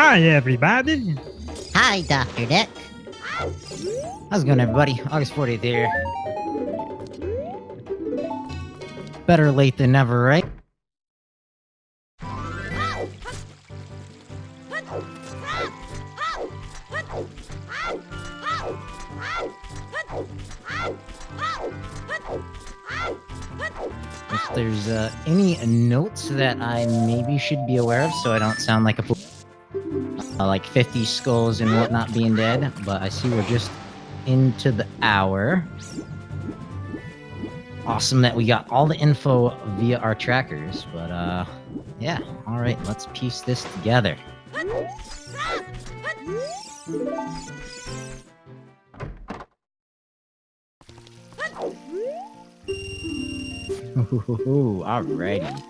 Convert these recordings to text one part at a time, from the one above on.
Hi, everybody. Hi, Dr. Dick. How's it going, everybody? August 40th here. Better late than never, right? If there's any notes that I maybe should be aware of so I don't sound like a fool. Like 50 skulls and whatnot being dead, but I see we're just into the hour. Awesome that we got all the info via our trackers, but yeah. All right, let's piece this together. Alrighty.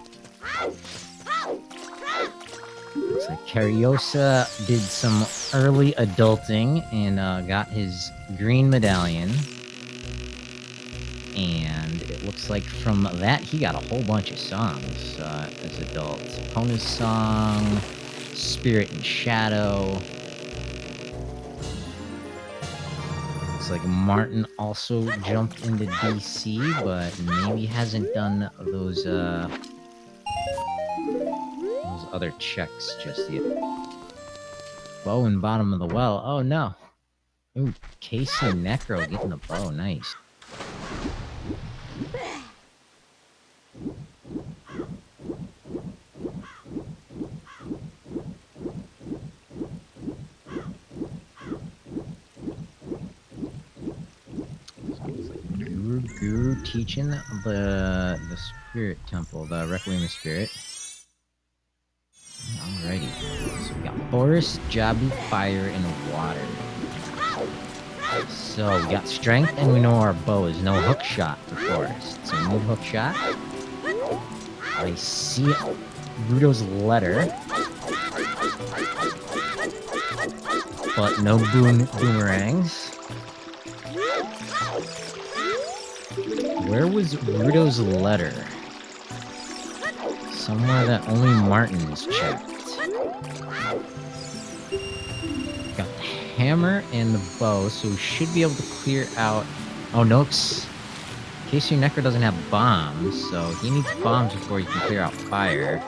Looks like Cariosa did some early adulting and got his green medallion. And it looks like from that, he got a whole bunch of songs as adults. Pona's song, Spirit and Shadow. Looks like Martin also jumped into DC, but maybe hasn't done those other checks just yet. Bow in bottom of the well. Oh no. Ooh, Casey Necro getting the bow. Nice. Guru teaching the spirit temple, the Requiem of Spirit. Alrighty. So we got Forest, Jabu, Fire, and Water. So we got Strength, and we know our bow is no hook shot for Forest. So no hook shot. I see Rudo's letter, but no boomerangs. Where was Rudo's letter? Somewhere that only Martin's checked. Got the hammer and the bow, so we should be able to clear out... Oh, no. Casey Necro doesn't have bombs, so he needs bombs before he can clear out fire.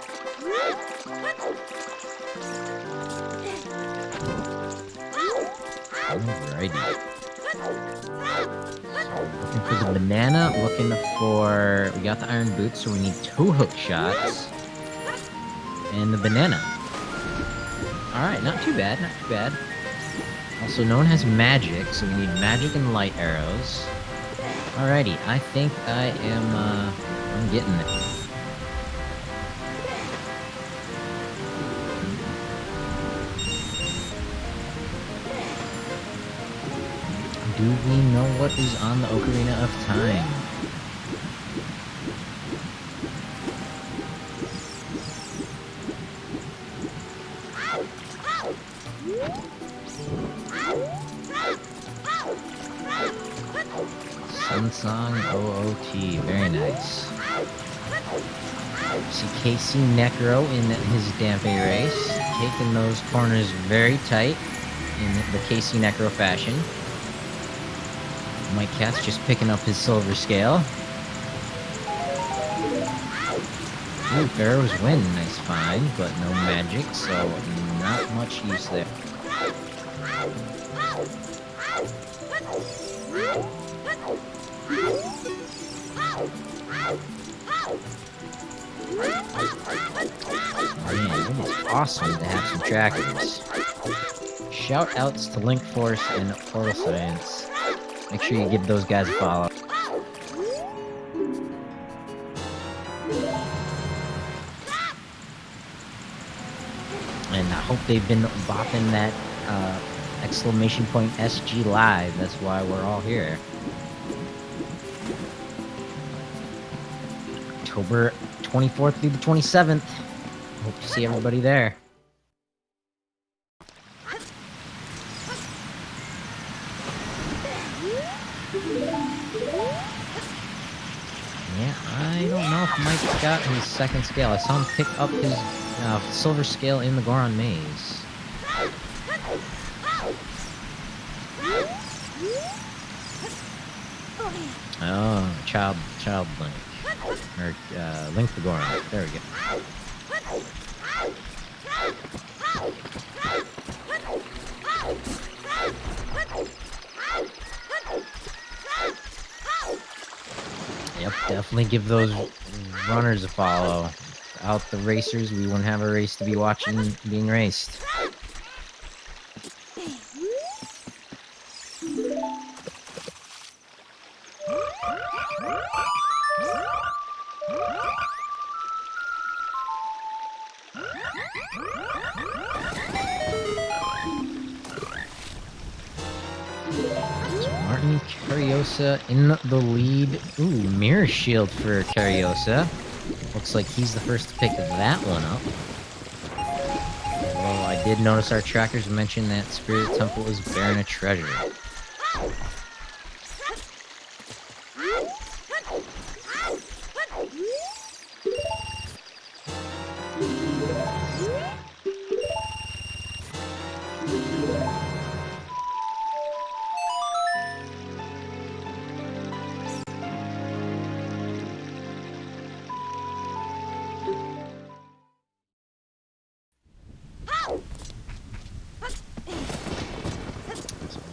Alrighty. Looking for the banana, looking for... We got the iron boots, so we need 2 hook shots. And the banana. Alright, not too bad, not too bad. Also, no one has magic, so we need magic and light arrows. Alrighty, I think I am, I'm getting it. Do we know what is on the Ocarina of Time? Sun Song OOT, very nice. See Casey Necro in his Dampe race, taking those corners very tight in the Casey Necro fashion. Mike Cat's just picking up his silver scale. Ooh, Pharaoh's Wind, nice find, but no magic, so not much use there. Man, it is awesome to have some trackers. Shout outs to Link Force and Portal Science. Make sure you give those guys a follow. And I hope they've been bopping that exclamation point SG live. That's why we're all here. October 24th through the 27th. Hope to see everybody there. Yeah, I don't know if Mike got his second scale. I saw him pick up his silver scale in the Goron Maze. Oh, child Link. Or, Link the Goron. There we go. Yep, definitely give those runners a follow. Without the racers, we wouldn't have a race to be watching being raced. Martin Cariosa in the lead. Ooh, mirror shield for Cariosa. Looks like he's the first to pick that one up. Well, I did notice our trackers mention that Spirit Temple is bearing a treasure.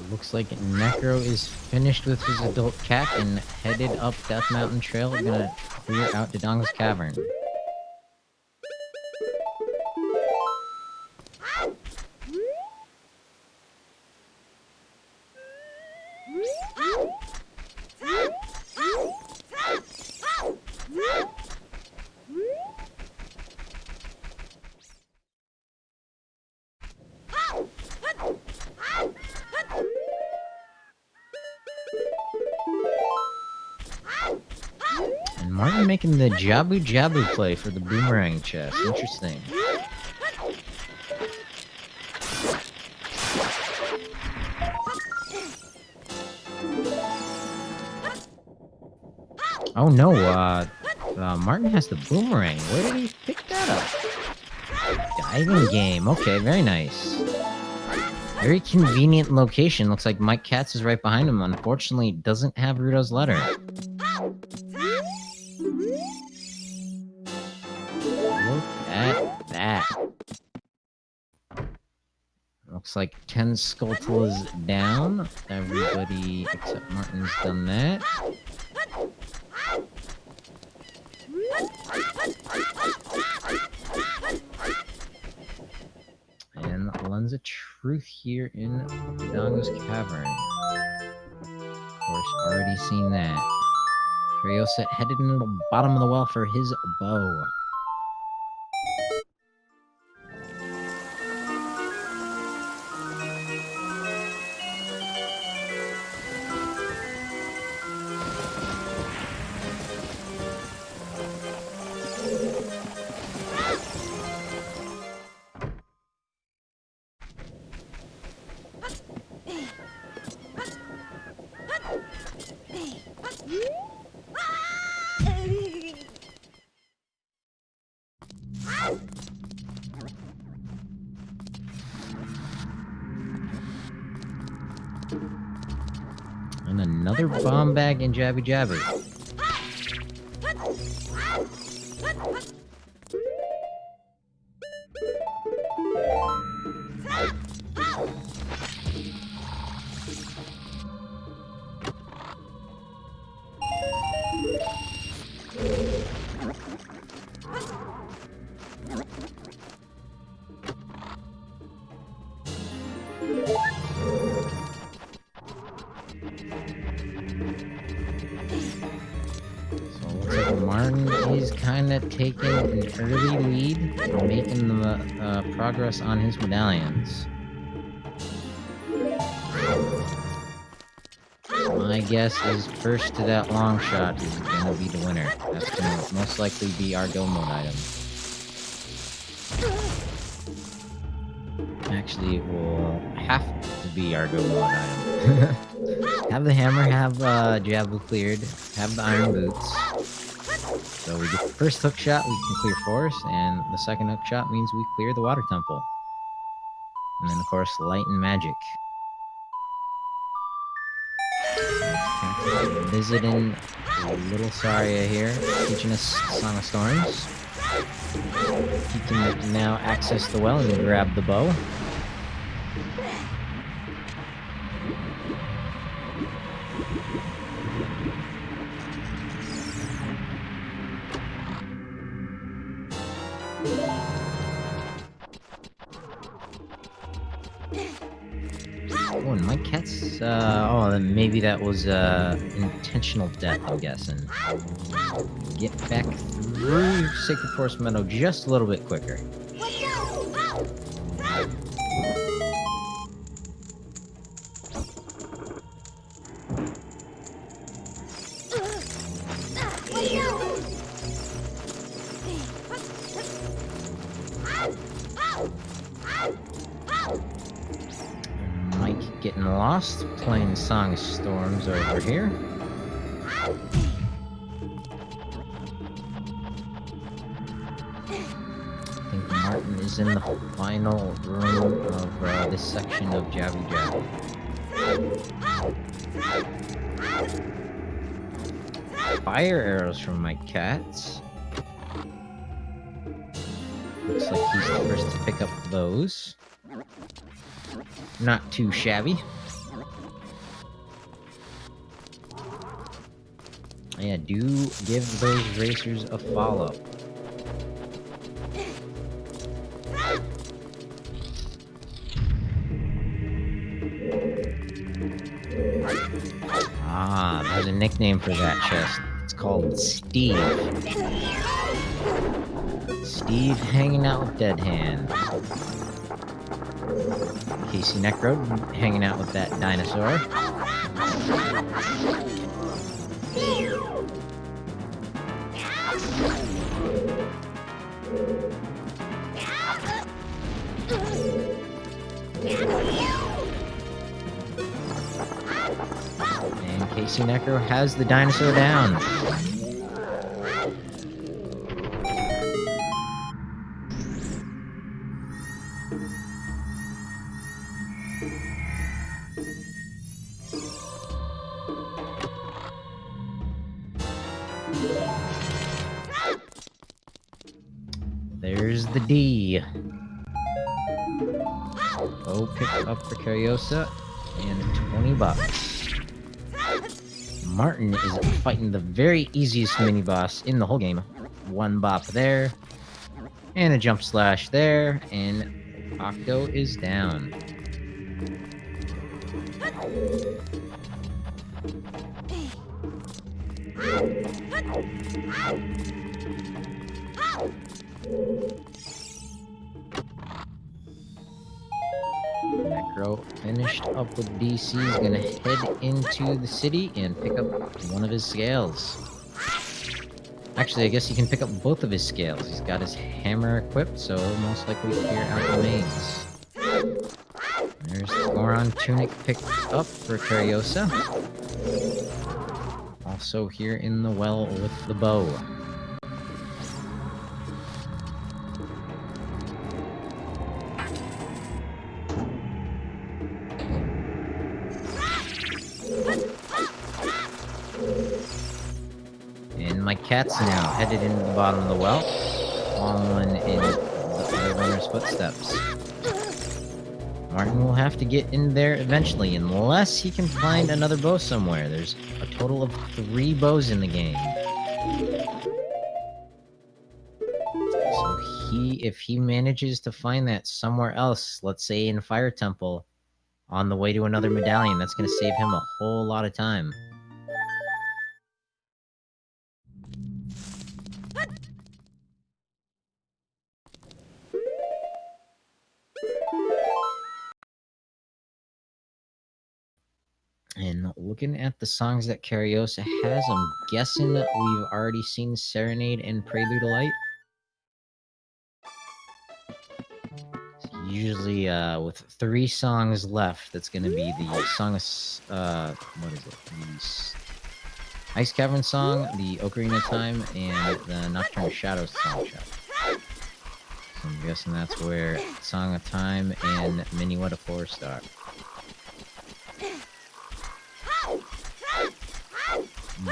Looks like Necro is finished with his adult cat and headed up Death Mountain Trail. We're gonna clear out Dodongo's Cavern. And Martin making the Jabu Jabu play for the boomerang chest. Interesting. Oh no, Martin has the boomerang. Where did he pick that up? Diving game. Okay, very nice. Very convenient location. Looks like Mike Katz is right behind him. Unfortunately, doesn't have Rudo's letter. Look at that. Looks like 10 Skulltula is down. Everybody except Martin's done that. And Lens of Truth here in Dodongo's Cavern. Of course, already seen that. Cariosa headed into the bottom of the well for his bow. And another bomb bag in Jabby Jabby. Martin is kind of taking an early lead, making the progress on his medallions. My guess is first to that long shot is going to be the winner. That's going to most likely be our go mode item. Actually, it will have to be our go mode item. Have the hammer, have Jabu cleared, have the iron boots. So we get the first hook shot, we can clear forest, and the second hook shot means we clear the water temple. And then, of course, light and magic. Visiting little Saria here, teaching us Song of Storms. He can now access the well and grab the bow. Oh, and Mike cat's, oh, then maybe that was, intentional death, I'm guessing. Get back through Sacred Forest Meadow just a little bit quicker. Mike getting lost, playing Song of Storms over here. I think Martin is in the final room of this section of Jabby Jab. Fire arrows from my cats. Looks like he's the first to pick up those. Not too shabby. Yeah, do give those racers a follow. Ah, there's a nickname for that chest. It's called Steve. Steve hanging out with Dead Hand. Casey Necro hanging out with that dinosaur. And Casey Necro has the dinosaur down. There's the D. Oh, pick up for Cariosa and 20 bucks. Martin is fighting the very easiest mini boss in the whole game. One bop there, and a jump slash there, and Octo is down. Necro finished up with DC. He's gonna head into the city and pick up one of his scales. Actually, I guess he can pick up both of his scales. He's got his hammer equipped, so most likely clear out the maze. There's the Goron tunic picked up for Cariosa. Also here in the well with the bow. And my cat's now headed into the bottom of the well, following in the other runner's footsteps. Martin will have to get in there eventually, unless he can find another bow somewhere. There's a total of 3 bows in the game. So if he manages to find that somewhere else, let's say in Fire Temple, on the way to another medallion, that's going to save him a whole lot of time. And looking at the songs that Cariosa has, I'm guessing we've already seen Serenade and Prelude of Light. Usually, with 3 songs left, that's going to be the song of, what is it? The Ice Cavern song, the Ocarina Time, and the Nocturne Shadows song. So I'm guessing that's where Song of Time and Minuet of Forest are.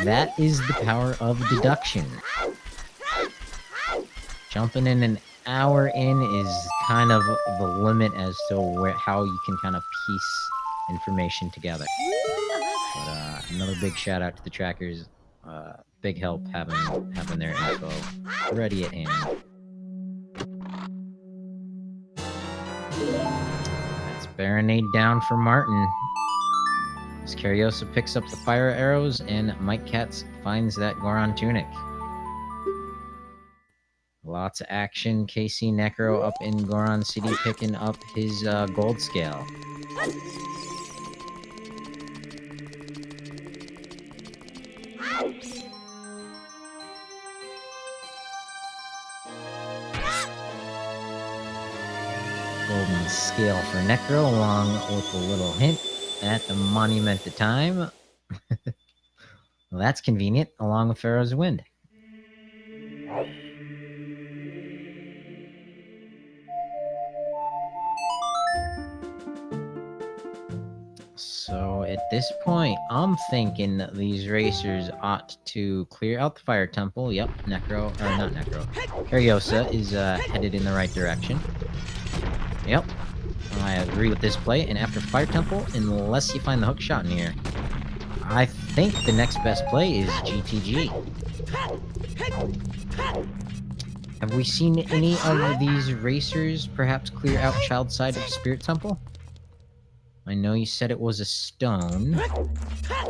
That is the power of deduction. Jumping in an hour in is kind of the limit as to how you can kind of piece information together. But another big shout out to the trackers. Big help having their info ready at hand. That's Baronade down for Martin. As Cariosa picks up the fire arrows, and Mike Katz finds that Goron tunic. Lots of action. KC Necro up in Goron City picking up his gold scale. Golden scale for Necro, along with a little hint at the Monument of Time. Well, that's convenient, along with Pharaoh's Wind. So at this point, I'm thinking that these racers ought to clear out the Fire Temple. Yep, Necro, or not Necro, Cariosa is headed in the right direction. Yep, I agree with this play. And after Fire Temple, unless you find the hook shot in here, I think the next best play is GTG. Have we seen any of these racers perhaps clear out Child Side of Spirit Temple? I know you said it was a stone.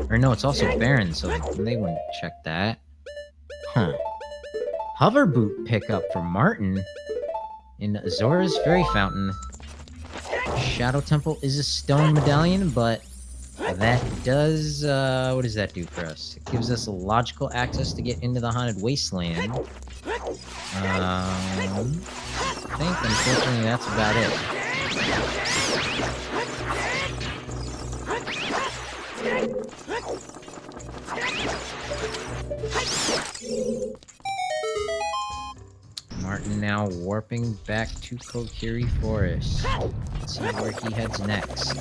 Or no, it's also barren, so they wouldn't check that. Huh. Hover boot pickup for Martin in Zora's Fairy Fountain. Shadow Temple is a stone medallion, but that does, what does that do for us? It gives us logical access to get into the Haunted Wasteland. I think, unfortunately, that's about it. Martin now warping back to Kokiri Forest. Let's see where he heads next.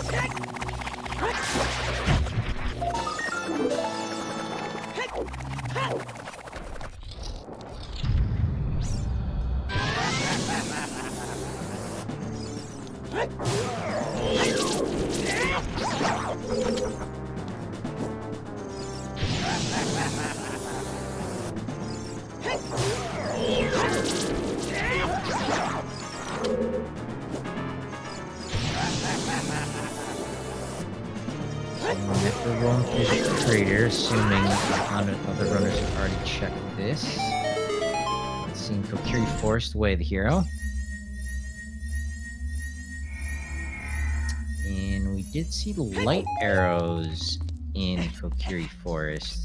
We're going through the crater, assuming other runners have already checked this. Seeing Kokiri Forest away the hero. And we did see the light arrows in Kokiri Forest.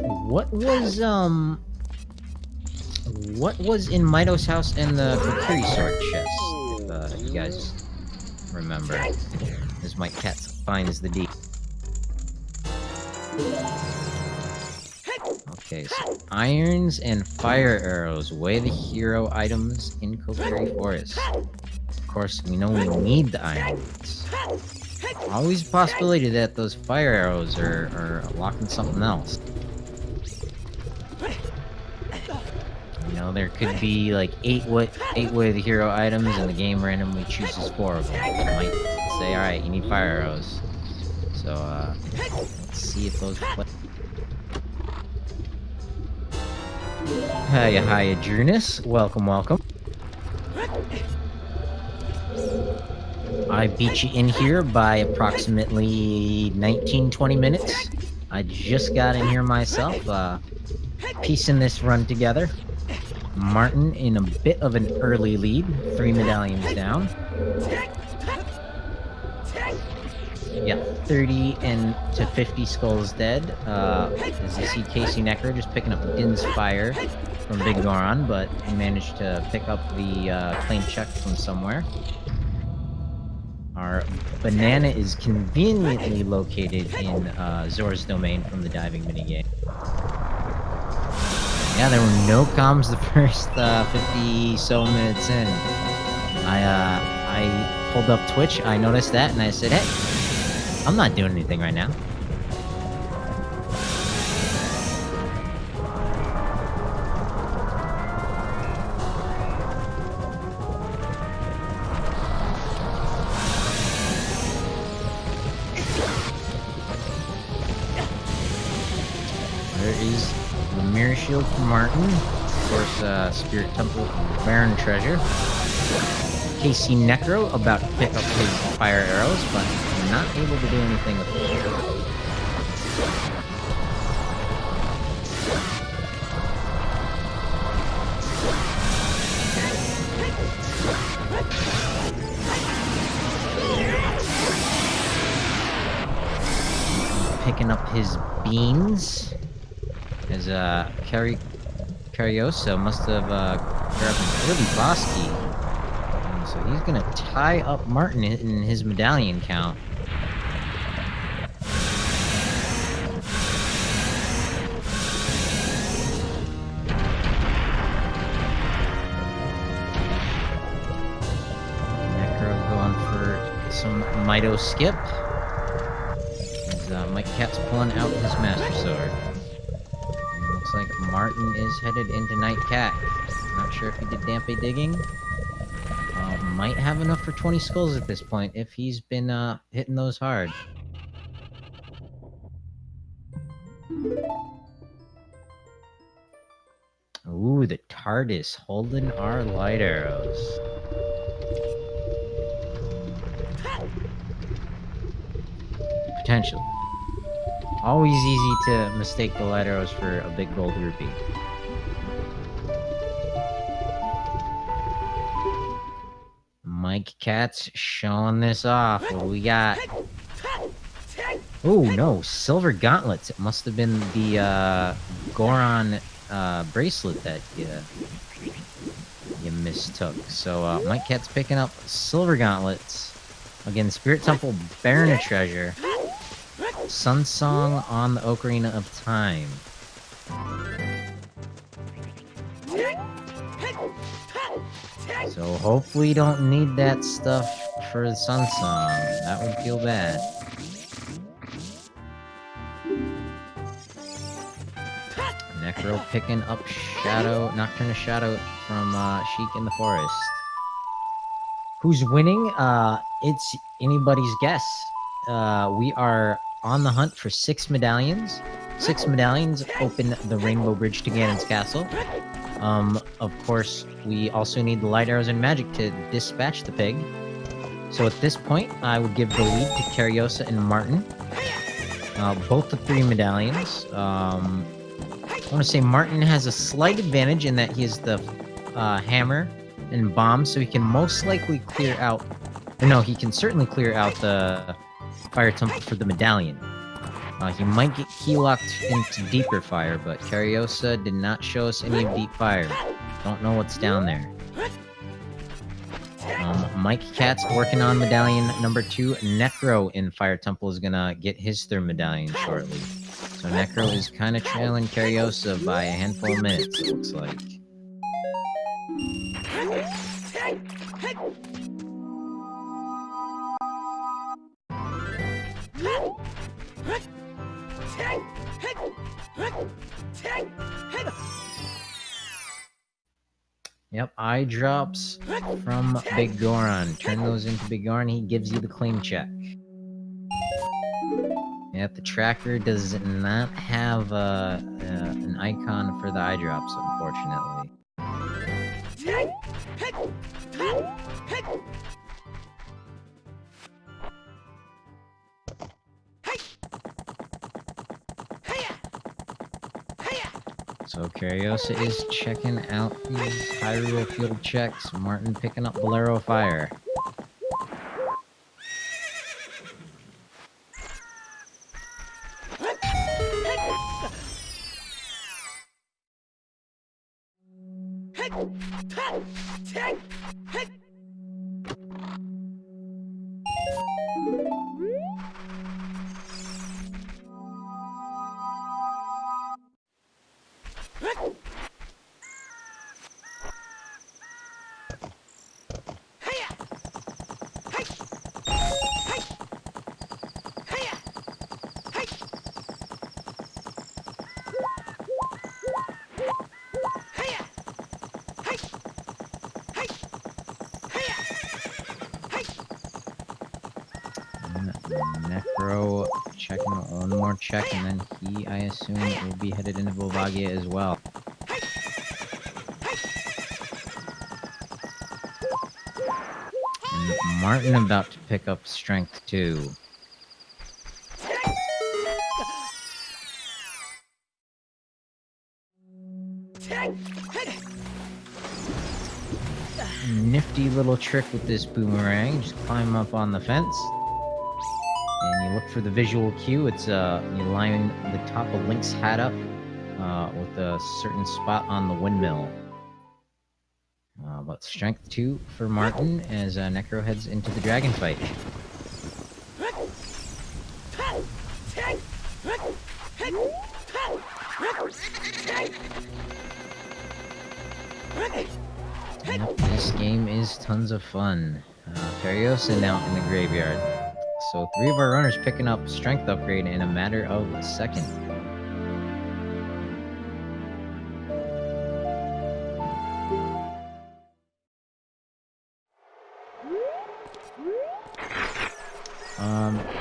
What was in Mido's house and the Kokiri sword chest? If you guys remember, as Mike Katz finds the D. Okay, so irons and fire arrows weigh the hero items in Kokiri Forest. Of course, we know we need the irons. Always a possibility that those fire arrows are locking something else. You know, there could be like eight way the hero items, and the game randomly chooses 4 of them. It might say, all right, you need fire arrows. So let's see if those play. Hiya, Drunus. Welcome. I beat you in here by approximately 19-20 minutes. I just got in here myself, piecing this run together. Martin in a bit of an early lead, 3 medallions down. Yeah, 30 to 50 skulls dead. As you see, KC Necro just picking up Din's Fire from Big Goron, but he managed to pick up the claim check from somewhere. Our banana is conveniently located in Zora's domain from the diving minigame. Yeah, there were no comms the first 50 so minutes in. I pulled up Twitch, I noticed that, and I said, hey, I'm not doing anything right now. There is the Mirror Shield for Martin. Of course, Spirit Temple Baron Treasure. KC Necro about to pick up his fire arrows, but not able to do anything with them. Picking up his beans, as Cariosa must have grabbed an early boss key. So he's gonna tie up Martin in his medallion count. Necro going for some Mito skip. As Mike Cat's pulling out his Master Sword. And looks like Martin is headed into Night Cat. Not sure if he did Dampe digging. Might have enough for 20 skulls at this point if he's been hitting those hard. Ooh, the TARDIS holding our light arrows. Potential. Always easy to mistake the light arrows for a big gold rupee. Mike Cat's showing this off. What do we got? Oh no, silver gauntlets. It must have been the Goron bracelet that you mistook. So Mike Cat's picking up silver gauntlets. Again, Spirit Temple Baron of Treasure. Sun Song on the Ocarina of Time. So hopefully you don't need that stuff for the Sun Song. That would feel bad. Necro picking up Shadow, Nocturne of Shadow from Sheik in the Forest. Who's winning? It's anybody's guess. We are on the hunt for 6 medallions. 6 medallions open the Rainbow Bridge to Ganon's Castle. Of course, we also need the light arrows and magic to dispatch the pig. So at this point, I would give the lead to Cariosa and Martin. Both the 3 medallions. I want to say Martin has a slight advantage in that he has the hammer and bomb, so he can most likely clear out... No, he can certainly clear out the fire temple for the medallion. He might get key-locked into deeper fire, but Cariosa did not show us any of deep fire. Don't know what's down there. Mike Cat's working on medallion number 2. Necro in Fire Temple is gonna get his 3rd medallion shortly. So Necro is kind of trailing Cariosa by a handful of minutes, it looks like. Yep, eye drops from Big Goron. Turn those into Big Goron, he gives you the claim check. Yep, the tracker does not have an icon for the eye drops, unfortunately. So Cariosa is checking out these Hyrule field checks. Martin picking up Bolero Fire. Necro checking one more check, and then he, I assume, will be headed into Volvagia as well. Martin about to pick up strength 2. Nifty little trick with this boomerang. Just climb up on the fence. And you look for the visual cue. It's you line the top of Link's hat up with a certain spot on the windmill. But strength 2 for Martin as Necro heads into the dragon fight. Yep, this game is tons of fun. Cariosa now in the graveyard. So 3 of our runners picking up strength upgrade in a matter of a second.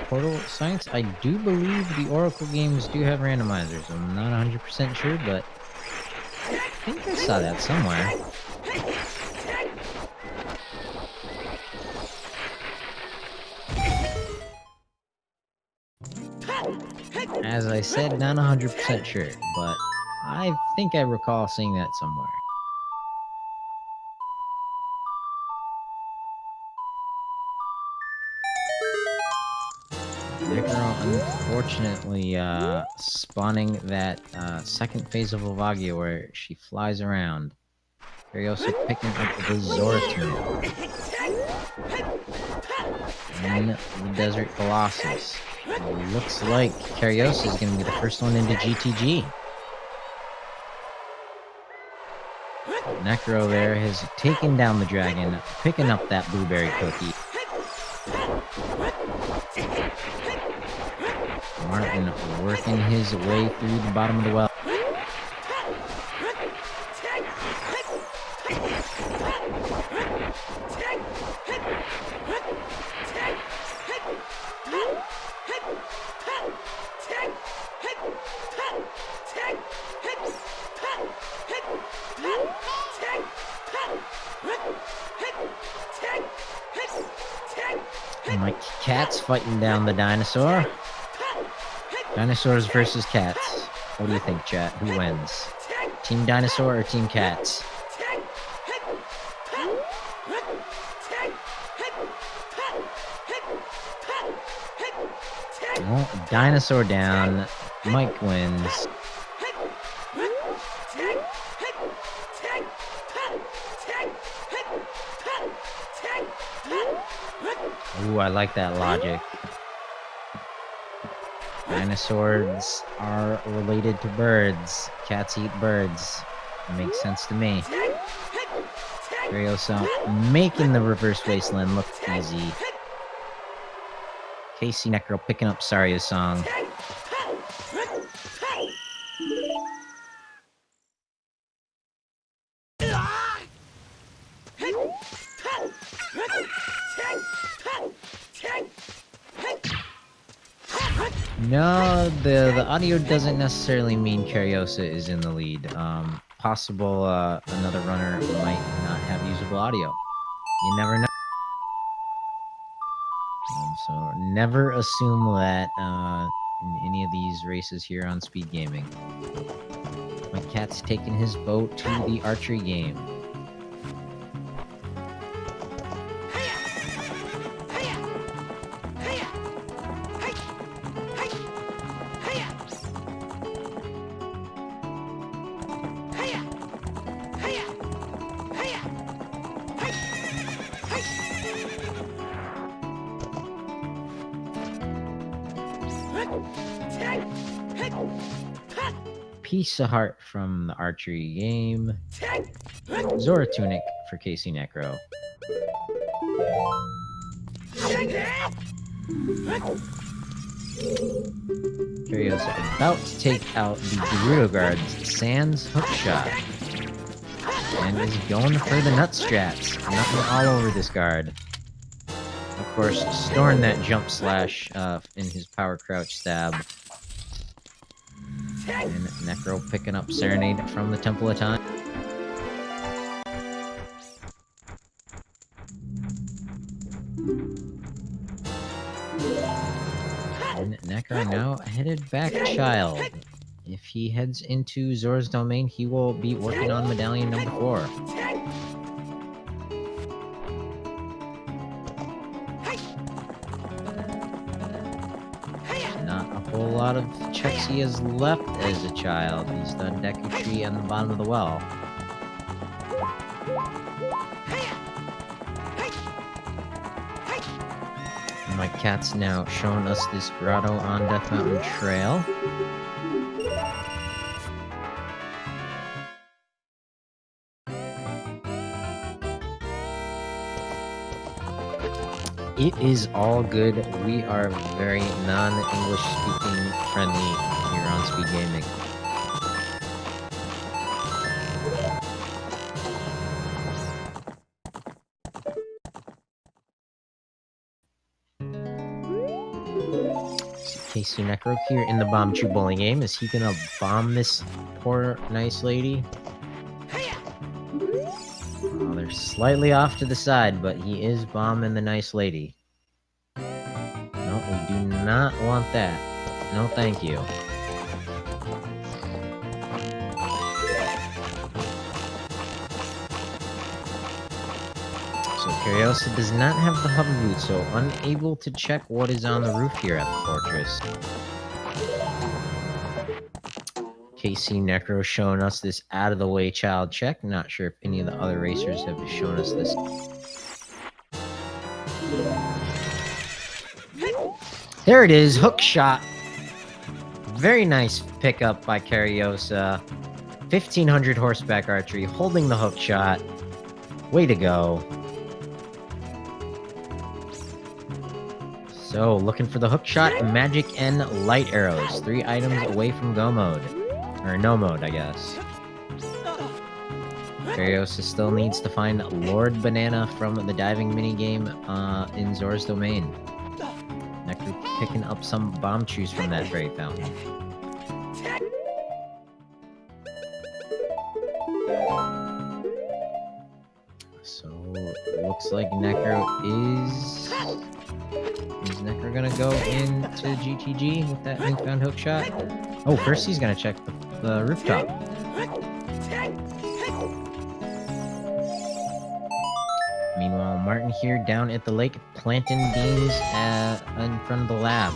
Portal Science, I do believe the Oracle games do have randomizers. I'm not 100% sure, but I think I saw that somewhere. As I said, not 100% sure, but I think I recall seeing that somewhere. Necro, unfortunately, spawning that second phase of Volvagia where she flies around. Cariosa picking up the zootr. And the Desert Colossus. Looks like Cariosa is going to be the first one into GTG. Necro there has taken down the dragon, picking up that blueberry cookie. Martin working his way through the bottom of the well. My cat's fighting down the dinosaur. Dinosaurs versus cats. What do you think, chat? Who wins? Team Dinosaur or Team Cats? Well, dinosaur down. Mike wins. Ooh, I like that logic. Dinosaurs are related to birds. Cats eat birds. It makes sense to me. Cariosa making the reverse wasteland look easy. Casey Necro picking up Sario's song. No, the audio doesn't necessarily mean Cariosa is in the lead. Possible another runner might not have usable audio. You never know. So never assume that in any of these races here on SpeedGaming. My cat's taking his boat to the archery game. Piece of heart from the archery game. Zora Tunic for Casey Necro. Cariosa about to take out the Gerudo Guard's Sans hook shot. And is going for the nut strats. Nothing all over this guard. Of course, storing that jump slash in his power crouch stab. And Necro picking up Serenade from the Temple of Time. Necro now headed back, child. If he heads into Zora's domain, he will be working on medallion number 4. Not a whole lot of checks he has left as a child. He's done Deku Tree on the bottom of the well. My cat's now showing us this grotto on Death Mountain Trail. It is all good. We are very non-English speaking friendly here on SpeedGaming. Casey Necro here in the Bomb Chew Bowling game. Is he gonna bomb this poor nice lady? Oh, they're slightly off to the side, but he is bombing the nice lady. No, we do not want that. No, thank you. So Curiosa does not have the hover boot, so unable to check what is on the roof here at the fortress. KC Necro showing us this out-of-the-way child check. Not sure if any of the other racers have shown us this. There it is, hook shot. Very nice pickup by Curiosa. 1500 horseback archery, holding the hook shot. Way to go. So, looking for the hook shot, magic, and light arrows. 3 items away from go mode. Or no mode, I guess. Curiosa still needs to find Lord Banana from the diving minigame in Zora's domain. Necro picking up some bomb chews from that fairy fountain. So, looks like Necro is... Is Necro gonna go into GTG with that newfound hook shot? Oh, first he's gonna check the rooftop. Meanwhile, Martin here down at the lake planting beans in front of the lab.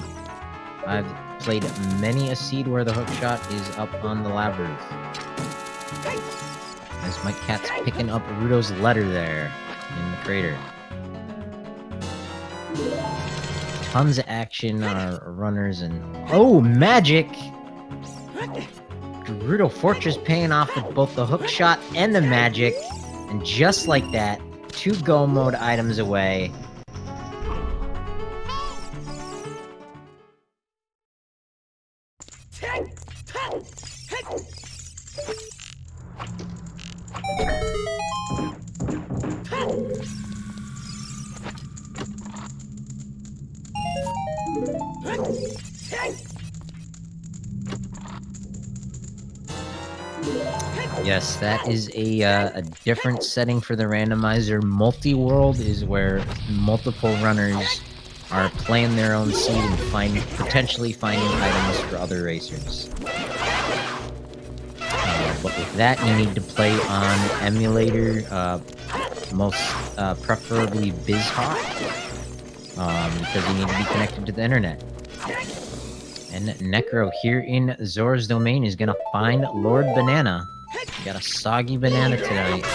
I've played many a seed where the hook shot is up on the lab roof. As my cat's picking up Rudo's letter there in the crater. Tons of action, runners, and... Oh, magic! Gerudo Fortress paying off with both the hook shot and the magic. And just like that, 2 go mode items away. Yes, that is a different setting for the randomizer. Multi-world is where multiple runners are playing their own seed and potentially finding items for other racers. But with that, you need to play on emulator, most preferably BizHawk, because you need to be connected to the internet. And Necro here in Zora's domain is gonna find Lord Banana. Got a soggy banana tonight.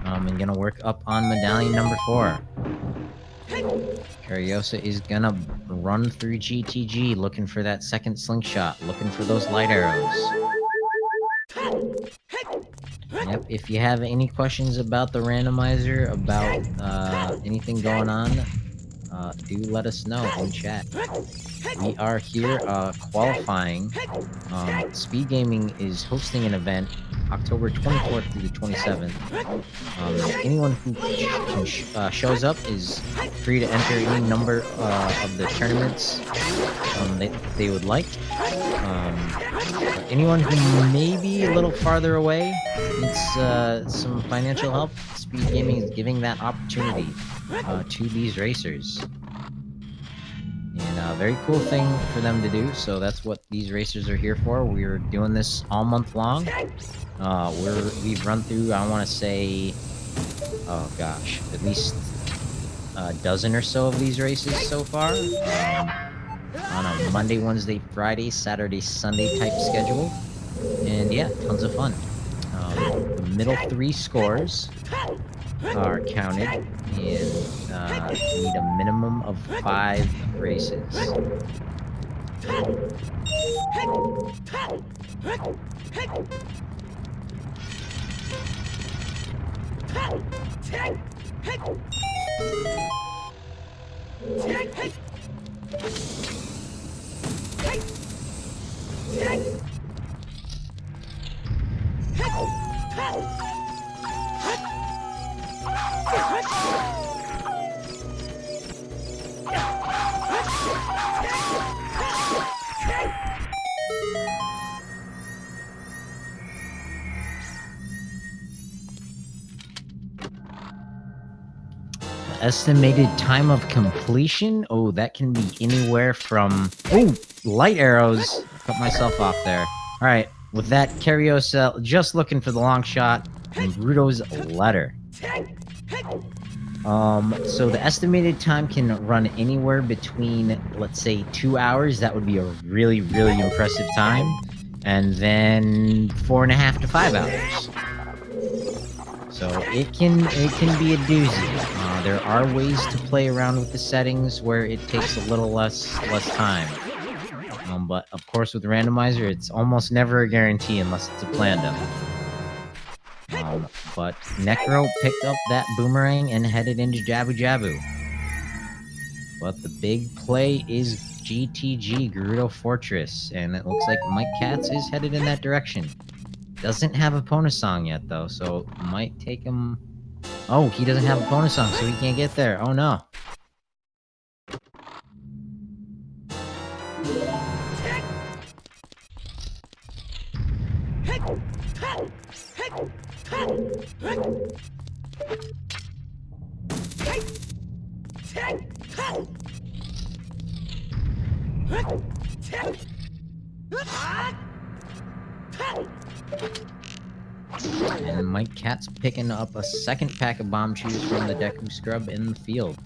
And gonna work up on medallion number 4. Curiosa is gonna run through GTG looking for that second slingshot, looking for those light arrows. Yep, if you have any questions about the randomizer, about anything going on, do let us know in chat. We are here qualifying. SpeedGaming is hosting an event October 24th through the 27th. Anyone who shows up is free to enter any number of the tournaments they would like. Anyone who may be a little farther away needs some financial help. SpeedGaming is giving that opportunity to these racers. And And a very cool thing for them to do. So that's what these racers are here for. We're doing this all month long. We've run through, I want to say, oh gosh, at least a dozen or so of these races so far. On a Monday, Wednesday, Friday, Saturday, Sunday type schedule. And yeah, tons of fun. The middle 3 scores are counted, and you need a minimum of 5 races. Estimated time of completion? Oh, that can be anywhere from... Oh, light arrows. Cut myself off there. All right, with that, Cariosa just looking for the long shot, and Bruto's letter. So the estimated time can run anywhere between, let's say, 2 hours. That would be a really, really impressive time. And then 4.5 to 5 hours. So it can be a doozy. There are ways to play around with the settings where it takes a little less time. But of course, with Randomizer, it's almost never a guarantee unless it's a planned up. But Necro picked up that boomerang and headed into Jabu Jabu. But the big play is GTG, Gerudo Fortress, and it looks like Mike Katz is headed in that direction. Doesn't have a bonus song yet, though, so might take him... Oh, he doesn't have a bonus song, so he can't get there. Oh, no. And Mike Katz picking up a second pack of bomb chews from the Deku Scrub in the field.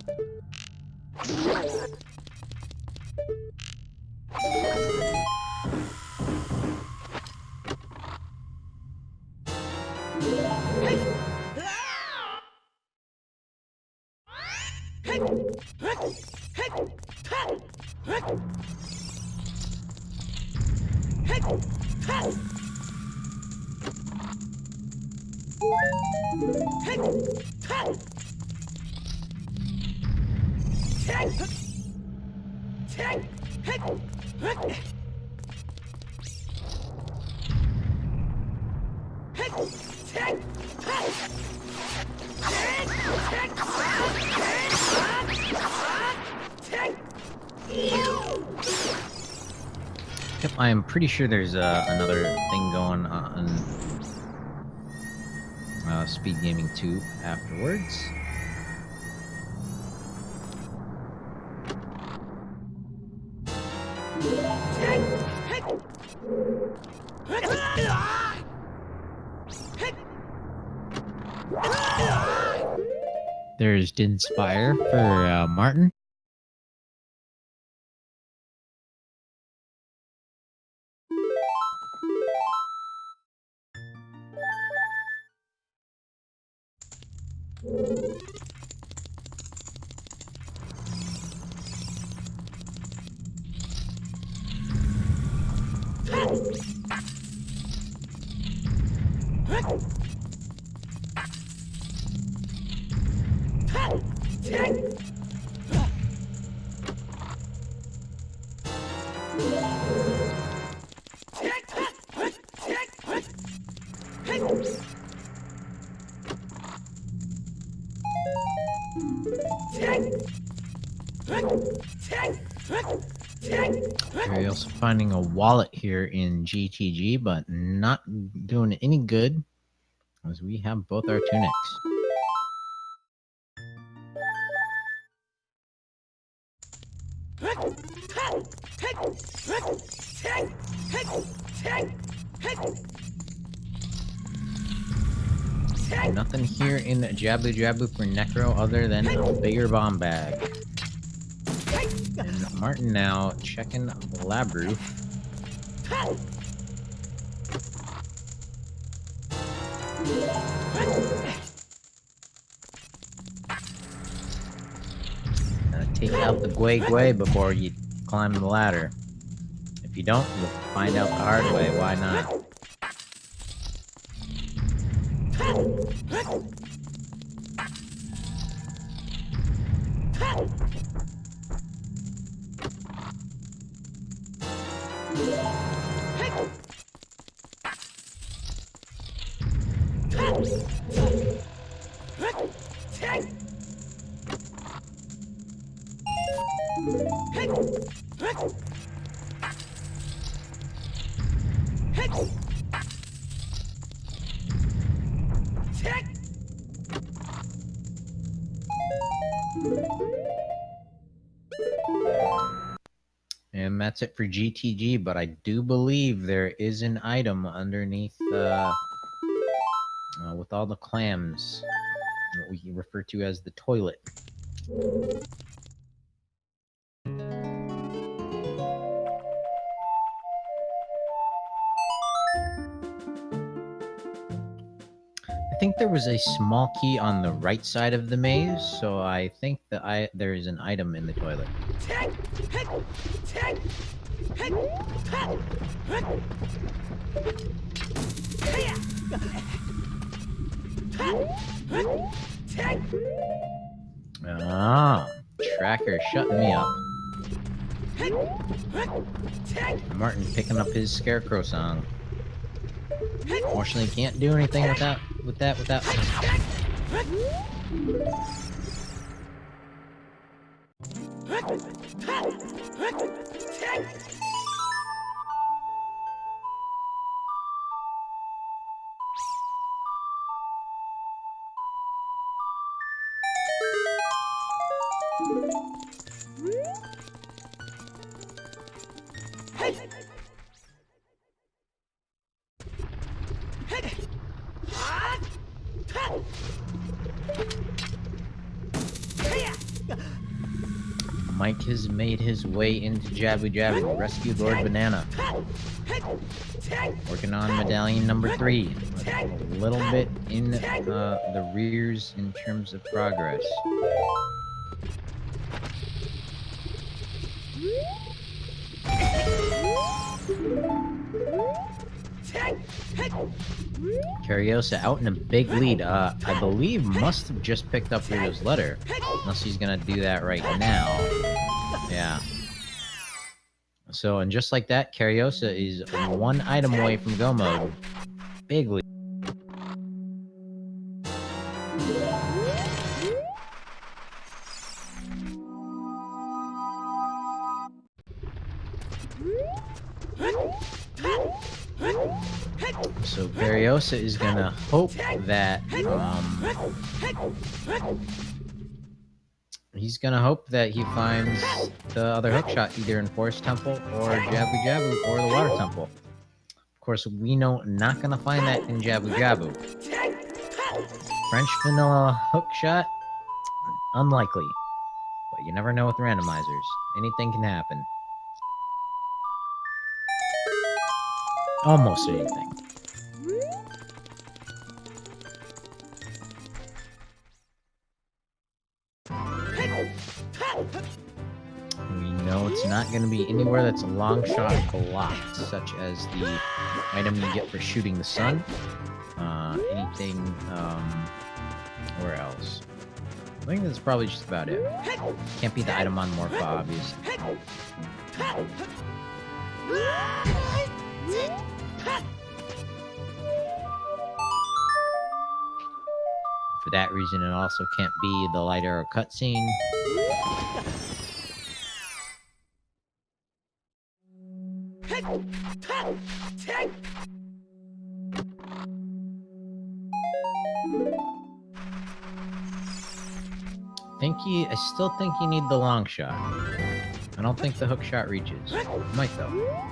Yep, I am pretty sure there's another thing going on SpeedGaming 2 afterwards. There's Dinspire for Martin. We're also finding a wallet here in GTG, but not doing any good as we have both our tunics. Nothing here in Jabu Jabu for Necro other than a bigger bomb bag. And Martin now checking the lab roof. Take out the Gwei Gwei before you climb the ladder. If you don't, you'll find out the hard way. Why not? And that's it for GTG, but I do believe there is an item underneath with all the clams, what we refer to as the toilet. I think there was a small key on the right side of the maze, so I think that there is an item in the toilet. Ah, Tracker shutting me up. Martin picking up his Scarecrow song. Unfortunately, can't do anything without. Mike has made his way into Jabu Jabu, rescued Lord Banana. Working on medallion number 3. A little bit in the rears in terms of progress. Cariosa out in a big lead. I believe must have just picked up Rito's letter. Unless he's gonna do that right now. Yeah. So, and just like that, Cariosa is 1 item away from go mode. Big lead. So Cariosa is gonna hope that he's gonna hope that he finds the other hookshot either in Forest Temple or Jabu Jabu or the Water Temple. Of course, we know not gonna find that in Jabu Jabu. French vanilla hookshot, unlikely. But you never know with randomizers. Anything can happen. Almost anything. We know it's not going to be anywhere that's a long shot blocked, such as the item you get for shooting the sun. Anything, where else? I think that's probably just about it. Can't be the item on Morpha, obviously. For that reason, it also can't be the light arrow cutscene. I still think you need the long shot. I don't think the hook shot reaches. Might though.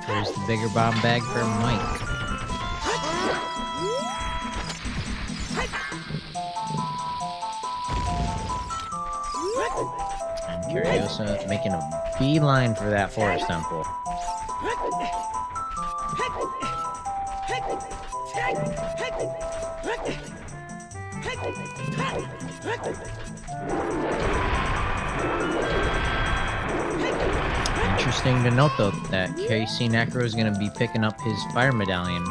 Here's the bigger bomb bag for Mike. And Curiosa making a beeline for that forest temple. Interesting to note though that KC Necro is going to be picking up his fire medallion.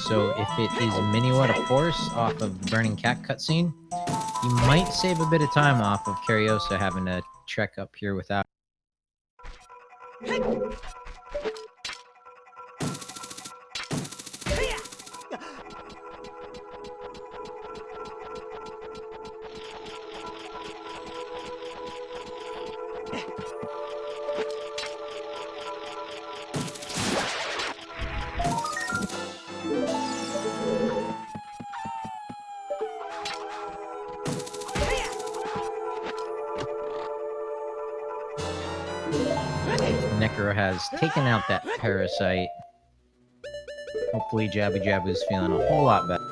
So if it is Miniwa to Force off of the Burning Cat cutscene, you might save a bit of time off of Curiosa having to trek up here without. Necro has taken out that parasite. Hopefully Jabby Jabby's feeling a whole lot better.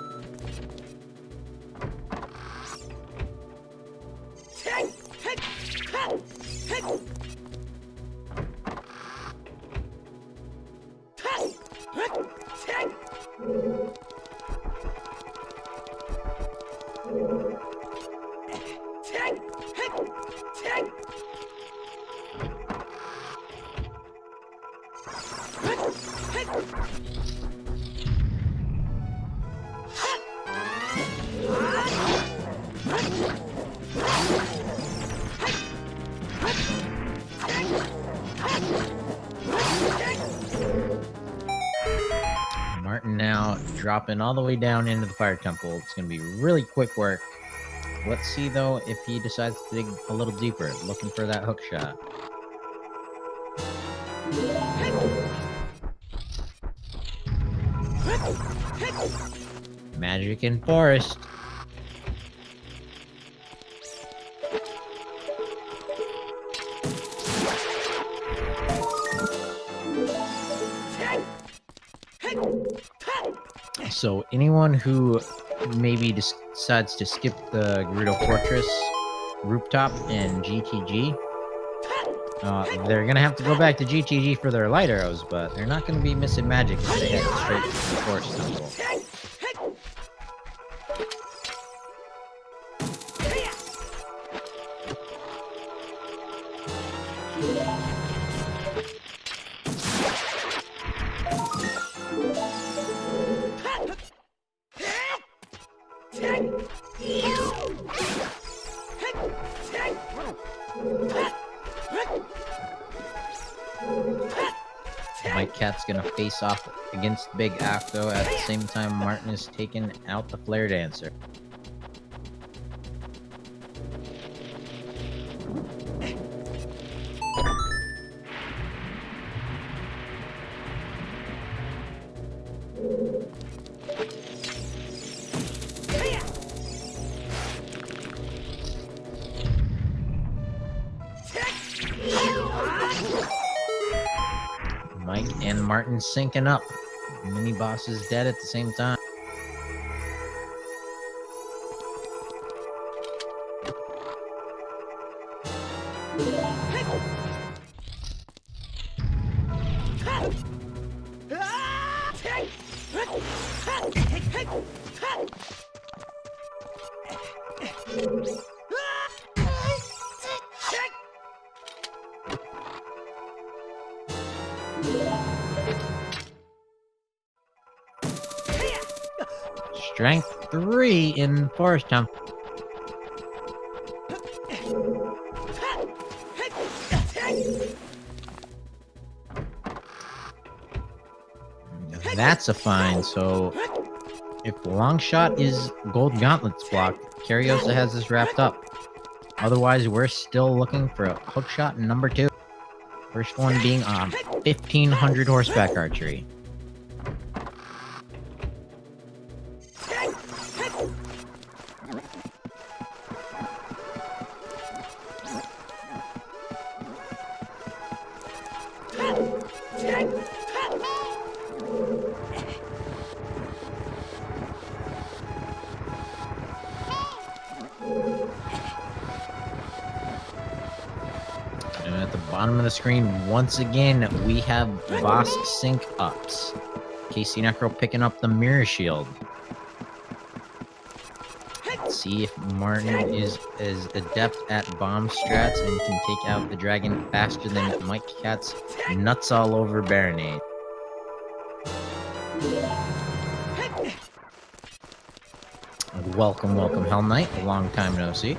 Martin now dropping all the way down into the fire temple. It's going to be really quick work. Let's see, though, if he decides to dig a little deeper, looking for that hook shot. Magic in forest. So anyone who maybe decides to skip the Gerudo Fortress rooftop in GTG, they're gonna have to go back to GTG for their light arrows, but they're not gonna be missing magic if they head straight to the forest temple. Mike Cat's gonna face off against Big Acto at the same time Martin is taking out the Flare Dancer. Mike and Martin syncing up. Mini boss is dead at the same time. Strength 3 in Forest Town. That's a fine, so if Longshot is Gold Gauntlets blocked, Cariosa has this wrapped up. Otherwise, we're still looking for a hookshot number 2. First one being 1500 horseback archery. And at the bottom of the screen, once again, we have boss sync ups. KC Necro picking up the mirror shield. Let's see if Martin is as adept at bomb strats and can take out the dragon faster than Mike Cat's nuts all over Baronade. Welcome, welcome, Hell Knight. A long time no see.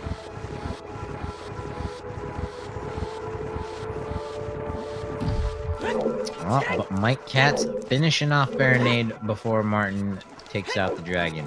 Oh, but Mike Cat's finishing off Baronade before Martin takes out the dragon.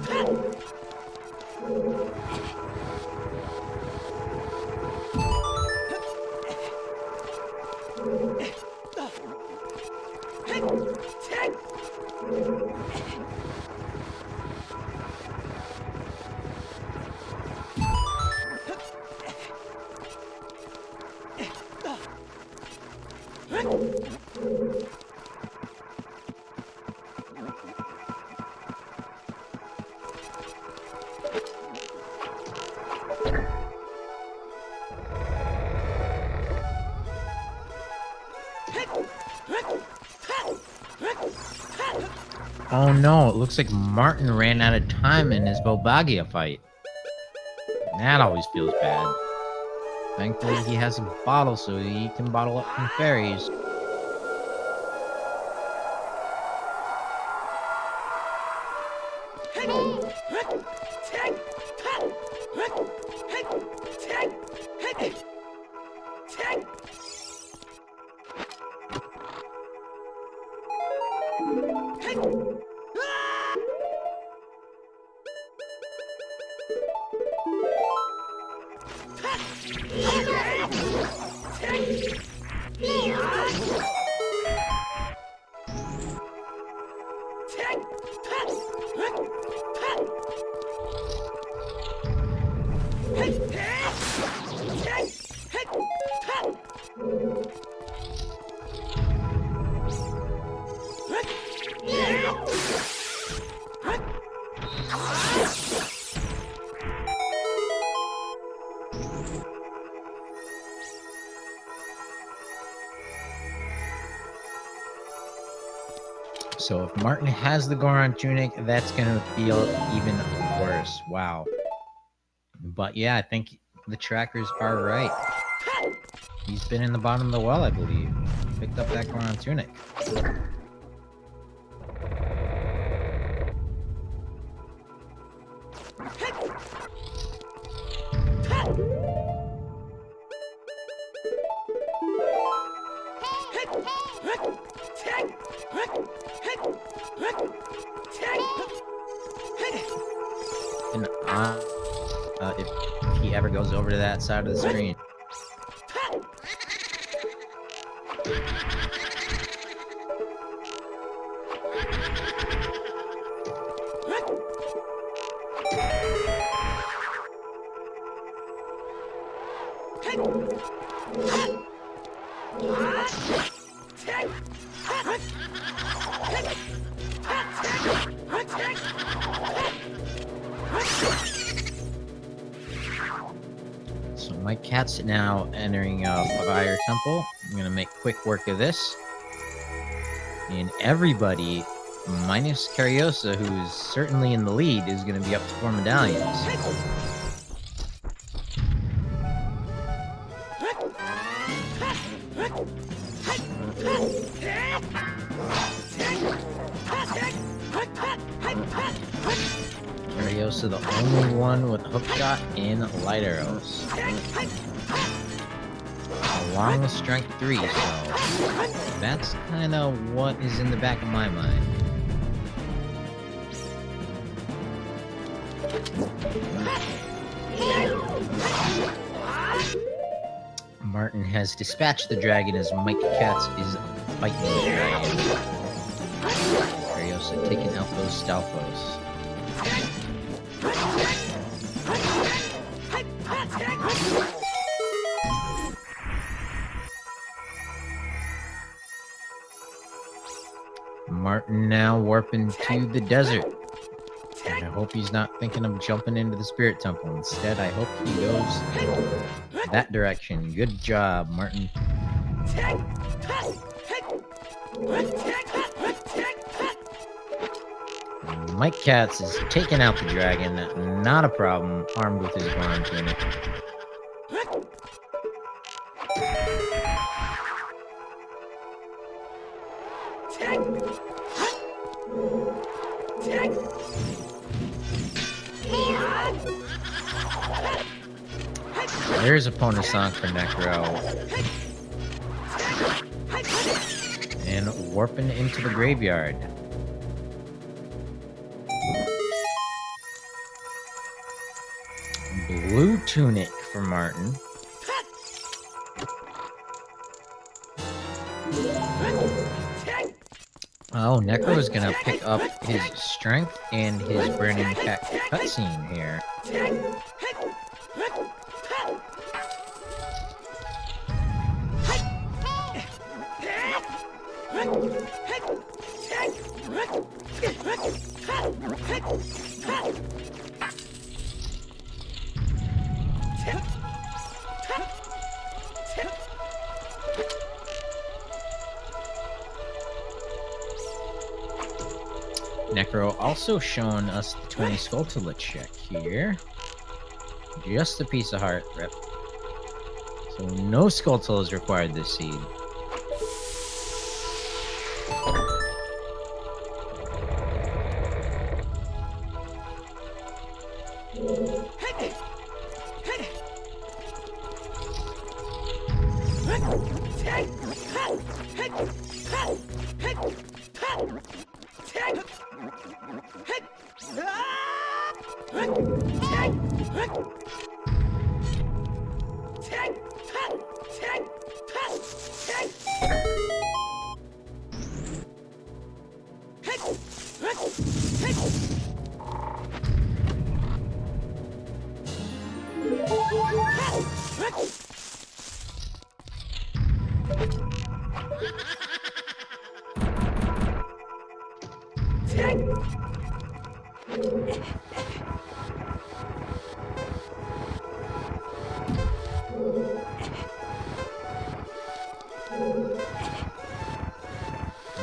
Oh no, it looks like Martin ran out of time in his Bobagia fight. That always feels bad. Thankfully he has a bottle so he can bottle up some fairies. So if Martin has the Goron tunic, that's gonna feel even worse. Wow. But yeah, I think the trackers are right. He's been in the bottom of the well, I believe. Picked up that Goron tunic. And if he ever goes over to that side of the screen. So my cat's now entering Fire Temple. I'm gonna make quick work of this. And everybody, minus Cariosa, who is certainly in the lead, is gonna be up to 4 medallions. the only one with hookshot in light arrows. Along with strength 3, so that's kind of what is in the back of my mind. Martin has dispatched the dragon as Mike Katz is fighting the dragon. Arios had taken out those Stalfos. Martin now warping to the desert. And I hope he's not thinking of jumping into the spirit temple. Instead, I hope he goes that direction. Good job, Martin. Mike Katz is taking out the dragon. Not a problem, armed with his bronze tunic. There's a bonus song for Necro. And warping into the graveyard. Blue tunic for Martin. Oh, Necro is gonna pick up his strength and his burning cat cutscene here. Necro also showing us the 20 Skulltullet check here. Just a piece of heart rip. So no Skulltula is required this seed.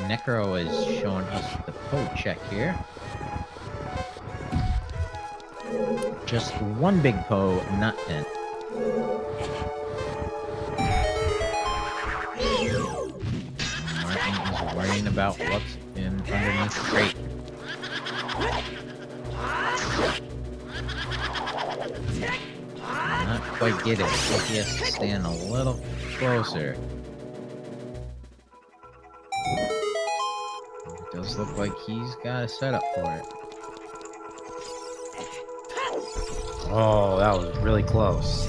Necro is showing us the Poe check here. Just one big Poe, not 10. Martin is worrying about what's underneath the crate. Not quite get it. I think he has to stand a little closer. It does look like he's got a setup for it. Oh, that was really close.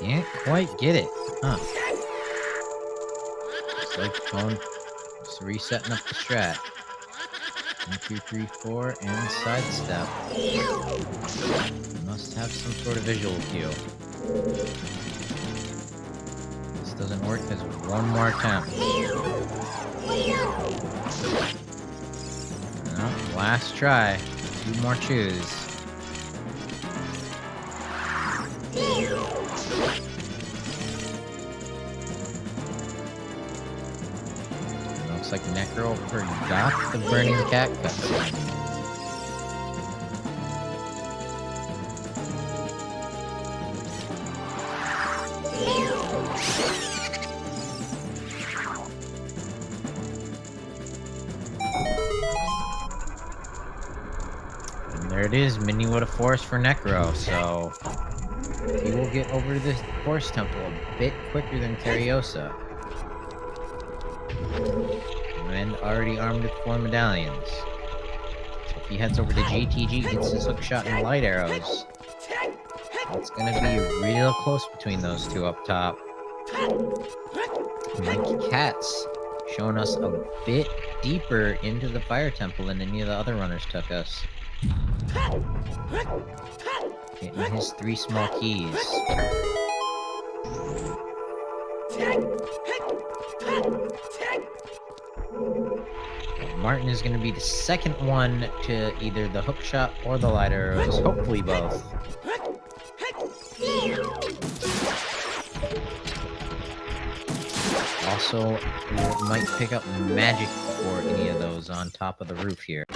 Can't quite get it, huh? It's like going, just resetting up the strat. 1, 2, 3, 4, and sidestep. Must have some sort of visual cue. This doesn't work because one more attempt. No, last try. 2 more chews. Looks like Necro forgot the burning cat cutscene. There it is, Mini with a force for Necro, so he will get over to the Force Temple a bit quicker than Cariosa. And already armed with 4 medallions. So if he heads over to GTG, gets his hook shot and light arrows, it's gonna be real close between those two up top. Mike Katz showing us a bit deeper into the Fire Temple than any of the other runners took us. Getting his 3 small keys. Martin is going to be the second one to either the hook shot or the light arrows, hopefully both. Also, might pick up magic for any of those on top of the roof here.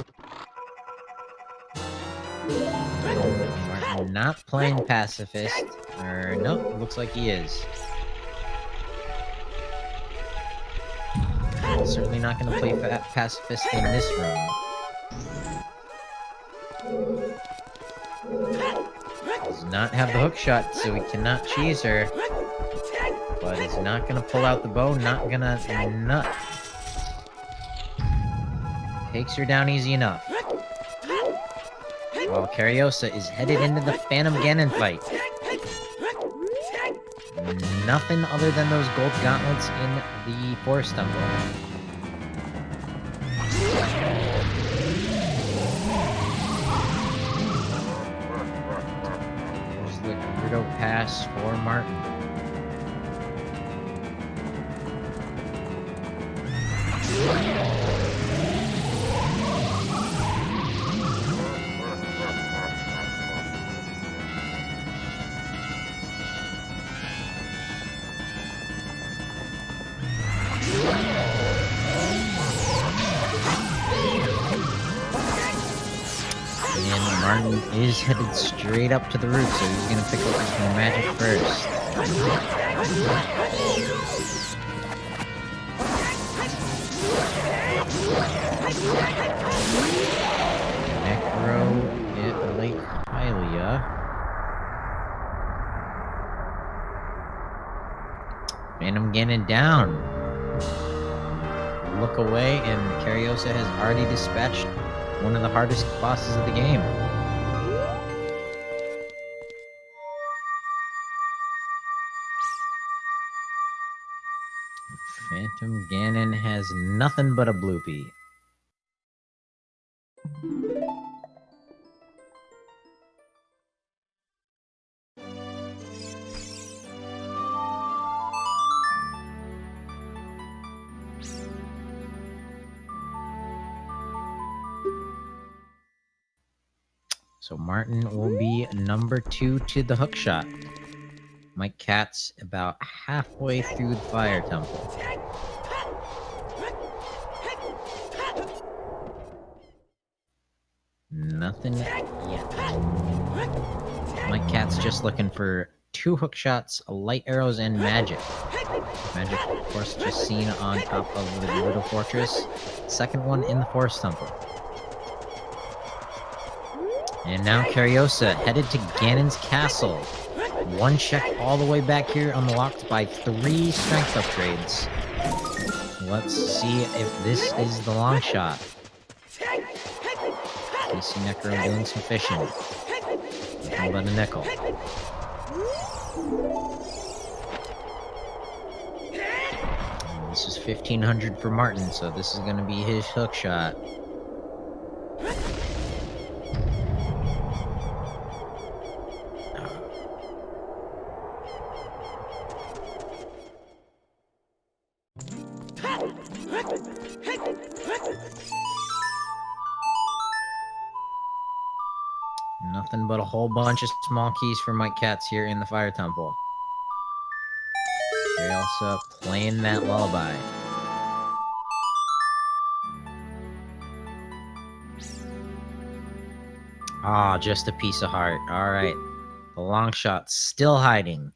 Martin not playing pacifist. Or, nope, looks like he is. Certainly not going to play pacifist in this room. Does not have the hook shot, so he cannot cheese her. But is not going to pull out the bow, not going to nut. Takes her down easy enough. While Cariosa is headed into the Phantom Ganon fight. Nothing other than those gold gauntlets in the Force Temple. There's the Gerudo pass for Martin. And Martin is headed straight up to the roof, so he's gonna pick up his magic first. Necro hit Lake Hylia. Phantom Ganon down. Look away, and Cariosa has already dispatched one of the hardest bosses of the game. Phantom Ganon has nothing but a bloopy. So Martin will be number 2 to the hook shot. Mike Katz about halfway through the Fire Temple. Nothing yet. Mike Katz just looking for 2 hook shots, light arrows, and magic. Magic, of course, just seen on top of the Gerudo Fortress. Second one in the Forest Temple. And now Cariosa headed to Ganon's castle. 1 check all the way back here unlocked by 3 strength upgrades. Let's see if this is the long shot. You see Necro doing some fishing. Nothing but a nickel. And this is 1500 for Martin, so this is going to be his hook shot. Nothing but a whole bunch of small keys for Mike Katz here in the Fire Temple. They're also playing that lullaby. Ah, just a piece of heart. Alright. The long shot's still hiding.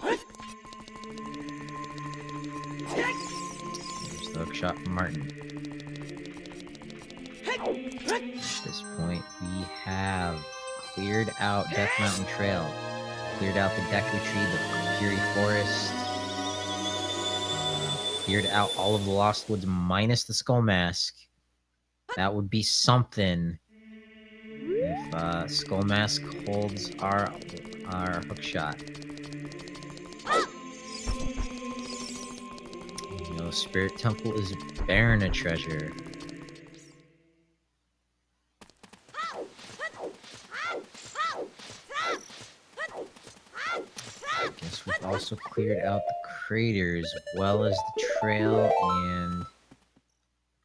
There's the hook shot from Martin. At this point, we have cleared out Death Mountain Trail, cleared out the Deku Tree, the Fury Forest, cleared out all of the Lost Woods minus the Skull Mask. That would be something if Skull Mask holds our hook shot. You know, Spirit Temple is barren of treasure. I guess we've also cleared out the craters as well as the trail, and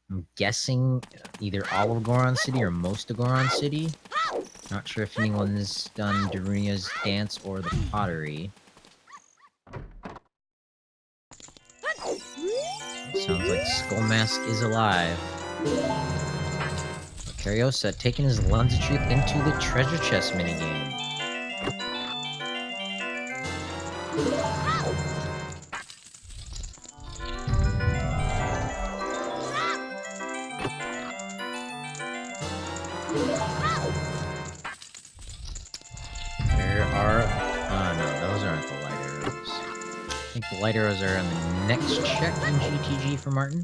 I'm guessing either all of Goron City or most of Goron City. Not sure if anyone's done Darunia's dance or the pottery. Sounds like Skull Mask is alive. Cariosa taking his Lens of Truth into the treasure chest minigame. There are... no, those aren't the light arrows. I think the light arrows are on the next check in GTG for Martin.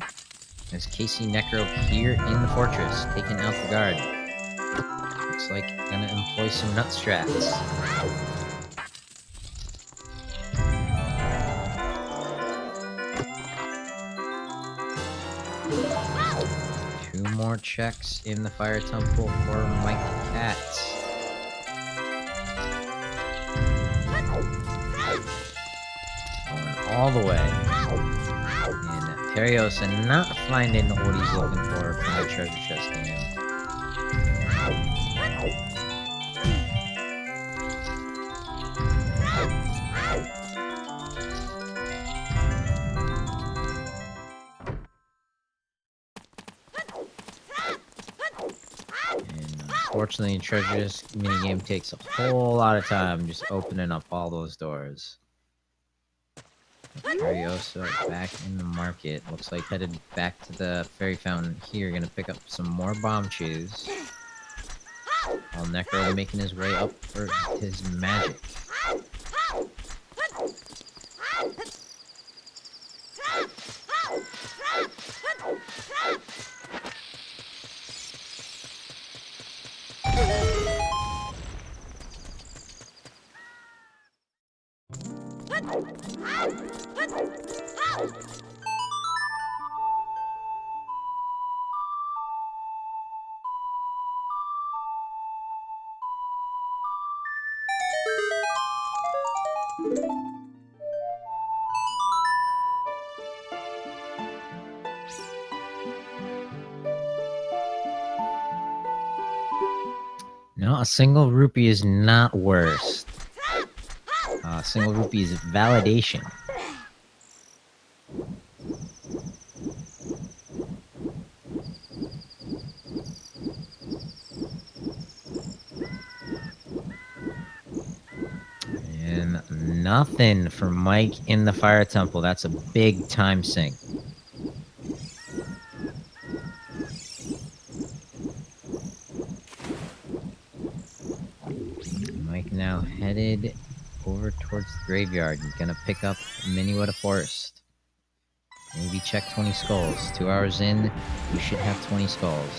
There's Casey Necro here in the fortress, taking out the guard. Looks like gonna employ some nut strats. Two more checks in the Fire Temple for Mike Katz. Going all the way. And Teriosa not finding what he's looking for from the treasure chest game. Unfortunately, Treasure's minigame takes a whole lot of time just opening up all those doors. Furiosa back in the market. Looks like headed back to the fairy fountain here. Gonna pick up some more bomb chews. While Necro making his way up for his magic. No, a single rupee is not worse. A single rupee is validation. And nothing for Mike in the Fire Temple. That's a big time sink. Mike now headed over towards the graveyard. He's gonna pick up Miniweta Forest. Maybe check 20 skulls. 2 hours in, we should have 20 skulls.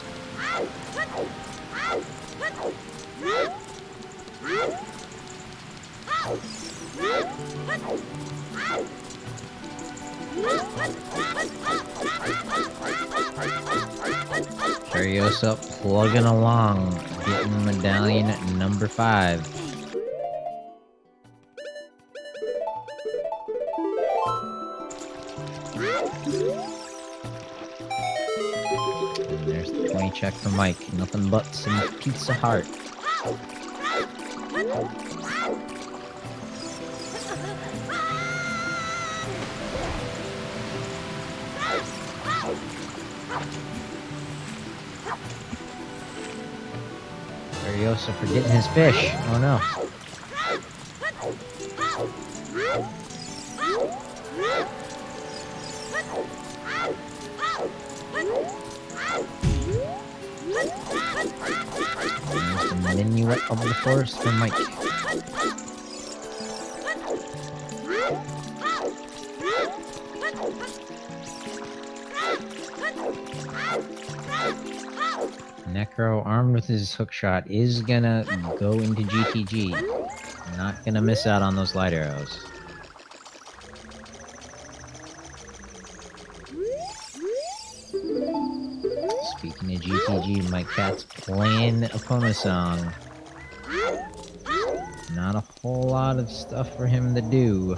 Furiosa plugging along, getting medallion number 5. And there's the 20 check for Mike. Nothing but some Pizza Heart. Furiosa for getting his fish. Oh no. Minuet of the Forest for Mike. Necro, armed with his hookshot, is gonna go into GTG. Not gonna miss out on those light arrows. Speaking of GTG, my cat's playing Epona song. Not a whole lot of stuff for him to do.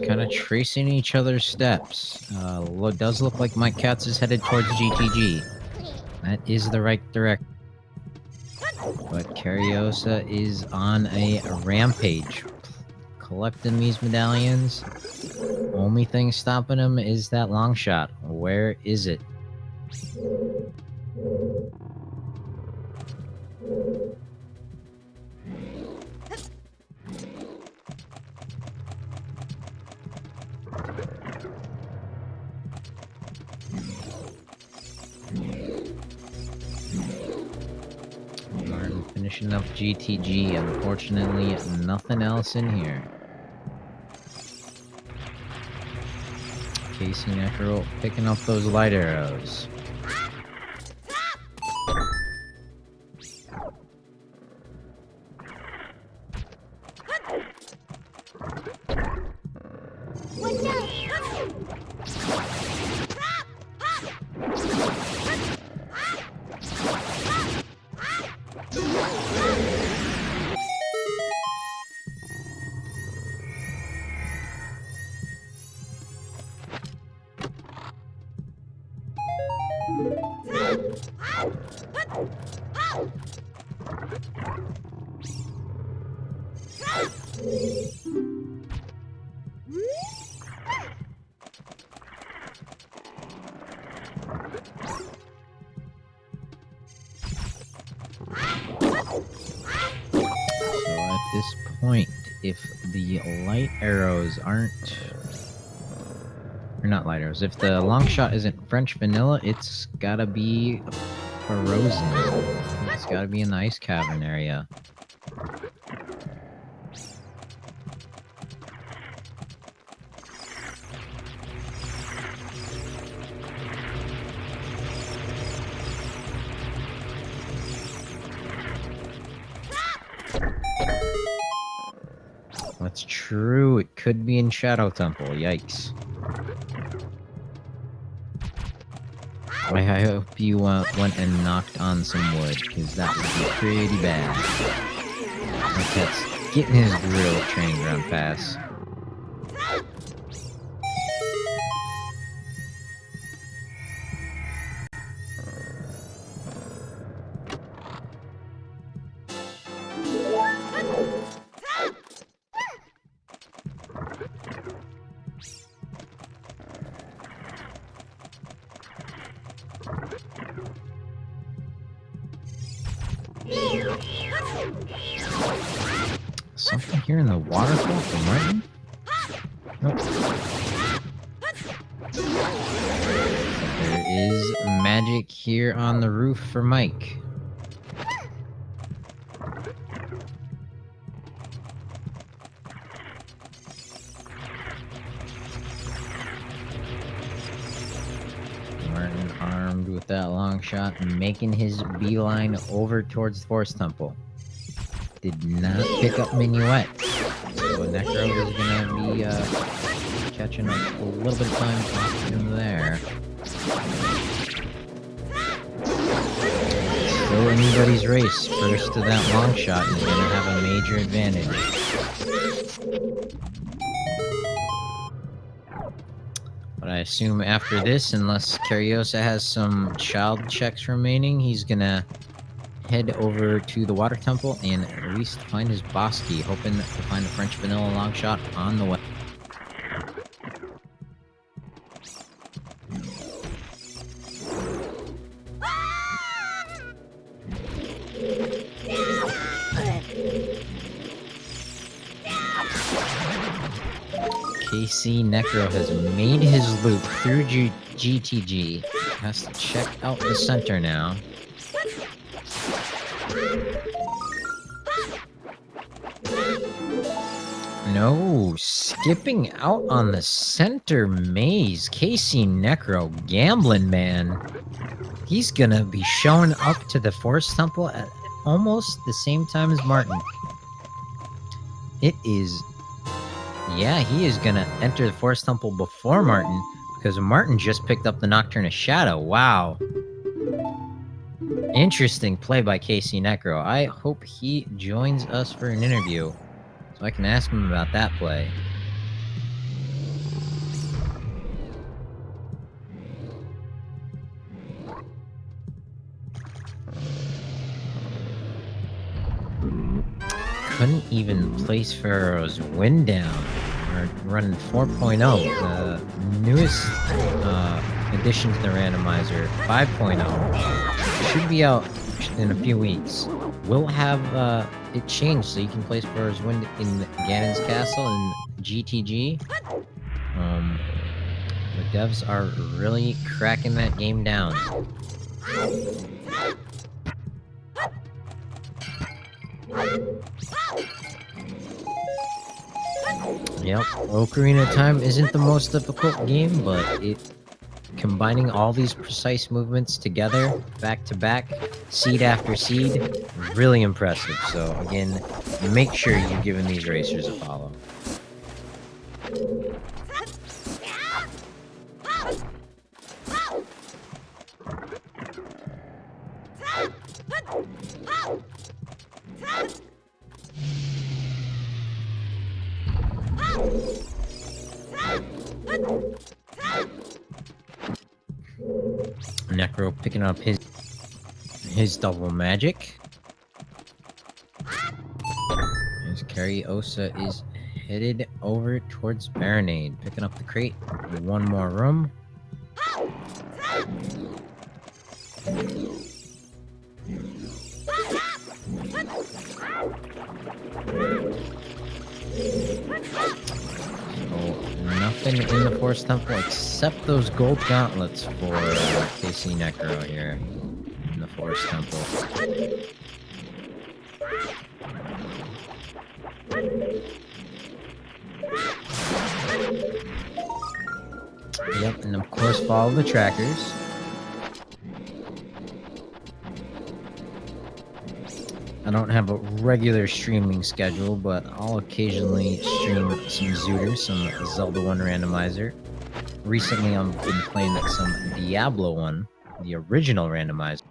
Kind of tracing each other's steps. Does look like my cat's is headed towards GTG. That is the right direction. But Cariosa is on a rampage. Collecting these medallions. Only thing stopping him is that long shot. Where is it? Finishing up GTG. Unfortunately, nothing else in here. Casey Necro picking up those light arrows. If the light arrows aren't... Or not light arrows. If the long shot isn't French vanilla, it's gotta be frozen. It's gotta be in the ice cavern area. That's true, it could be in Shadow Temple, yikes. I hope you went and knocked on some wood, because that would be pretty bad. My cat's getting his real training ground pass. Something here in the waterfall from Martin? Nope. There is magic here on the roof for Mike. Martin armed with that long shot and making his beeline over towards the Forest Temple. Did not pick up Minuet. So Necro is gonna be catching a little bit of time off him there. Still anybody's race. First to that long shot is gonna have a major advantage. But I assume after this, unless Cariosa has some child checks remaining, he's gonna head over to the Water Temple and at least find his boss key, hoping to find a French Vanilla long shot on the way. KC Necro has made his loop through GTG. Has to check out the center now. No, skipping out on the center maze. KC Necro, gambling man. He's gonna be showing up to the Forest Temple at almost the same time as Martin. It is... Yeah, he is gonna enter the Forest Temple before Martin, because Martin just picked up the Nocturne of Shadow. Wow. Interesting play by KC Necro. I hope he joins us for an interview, so I can ask him about that play. Couldn't even place Pharaoh's Wind Down. We're running 4.0, the newest addition to the randomizer, 5.0. Should be out in a few weeks. We'll have it changed so you can place Pharaoh's Wind in Ganon's Castle and GTG. The devs are really cracking that game down. Yep, Ocarina of Time isn't the most difficult game, but combining all these precise movements together, back to back, seed after seed, really impressive. So again, make sure you're giving these racers a follow. Necro picking up his double magic. As Cariosa is headed over towards Baronade, picking up the crate. One more room. Nothing in the Forest Temple except those gold gauntlets for KC Necro here in the Forest Temple. Yep, and of course follow the trackers. I don't have a regular streaming schedule, but I'll occasionally stream some zootr, some Zelda 1 randomizer. Recently, I've been playing some Diablo 1, the original randomizer.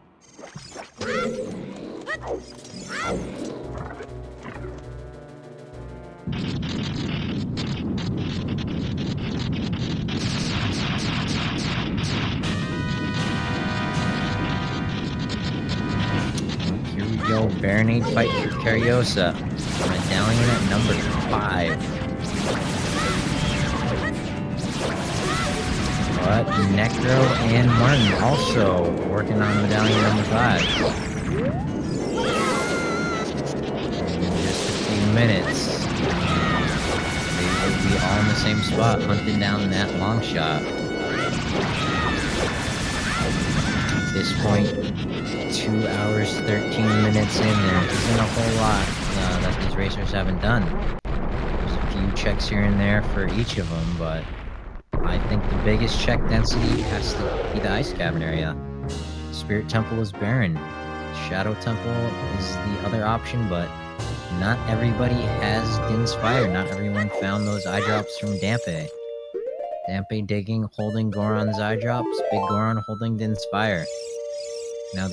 Yo, Baronade fight for Cariosa. Medallion at number 5. But Necro and Martin also working on medallion number 5. In just a few minutes, they will be all in the same spot, hunting down that long shot. this point, 2 hours, 13 minutes in, there isn't a whole lot that these racers haven't done. There's a few checks here and there for each of them, but I think the biggest check density has to be the Ice Cavern area. Spirit Temple is barren. Shadow Temple is the other option, but not everybody has Din's Fire. Not everyone found those eye drops from Dampe. Dampe digging, holding Goron's eye drops, Big Goron holding Din's Fire. Now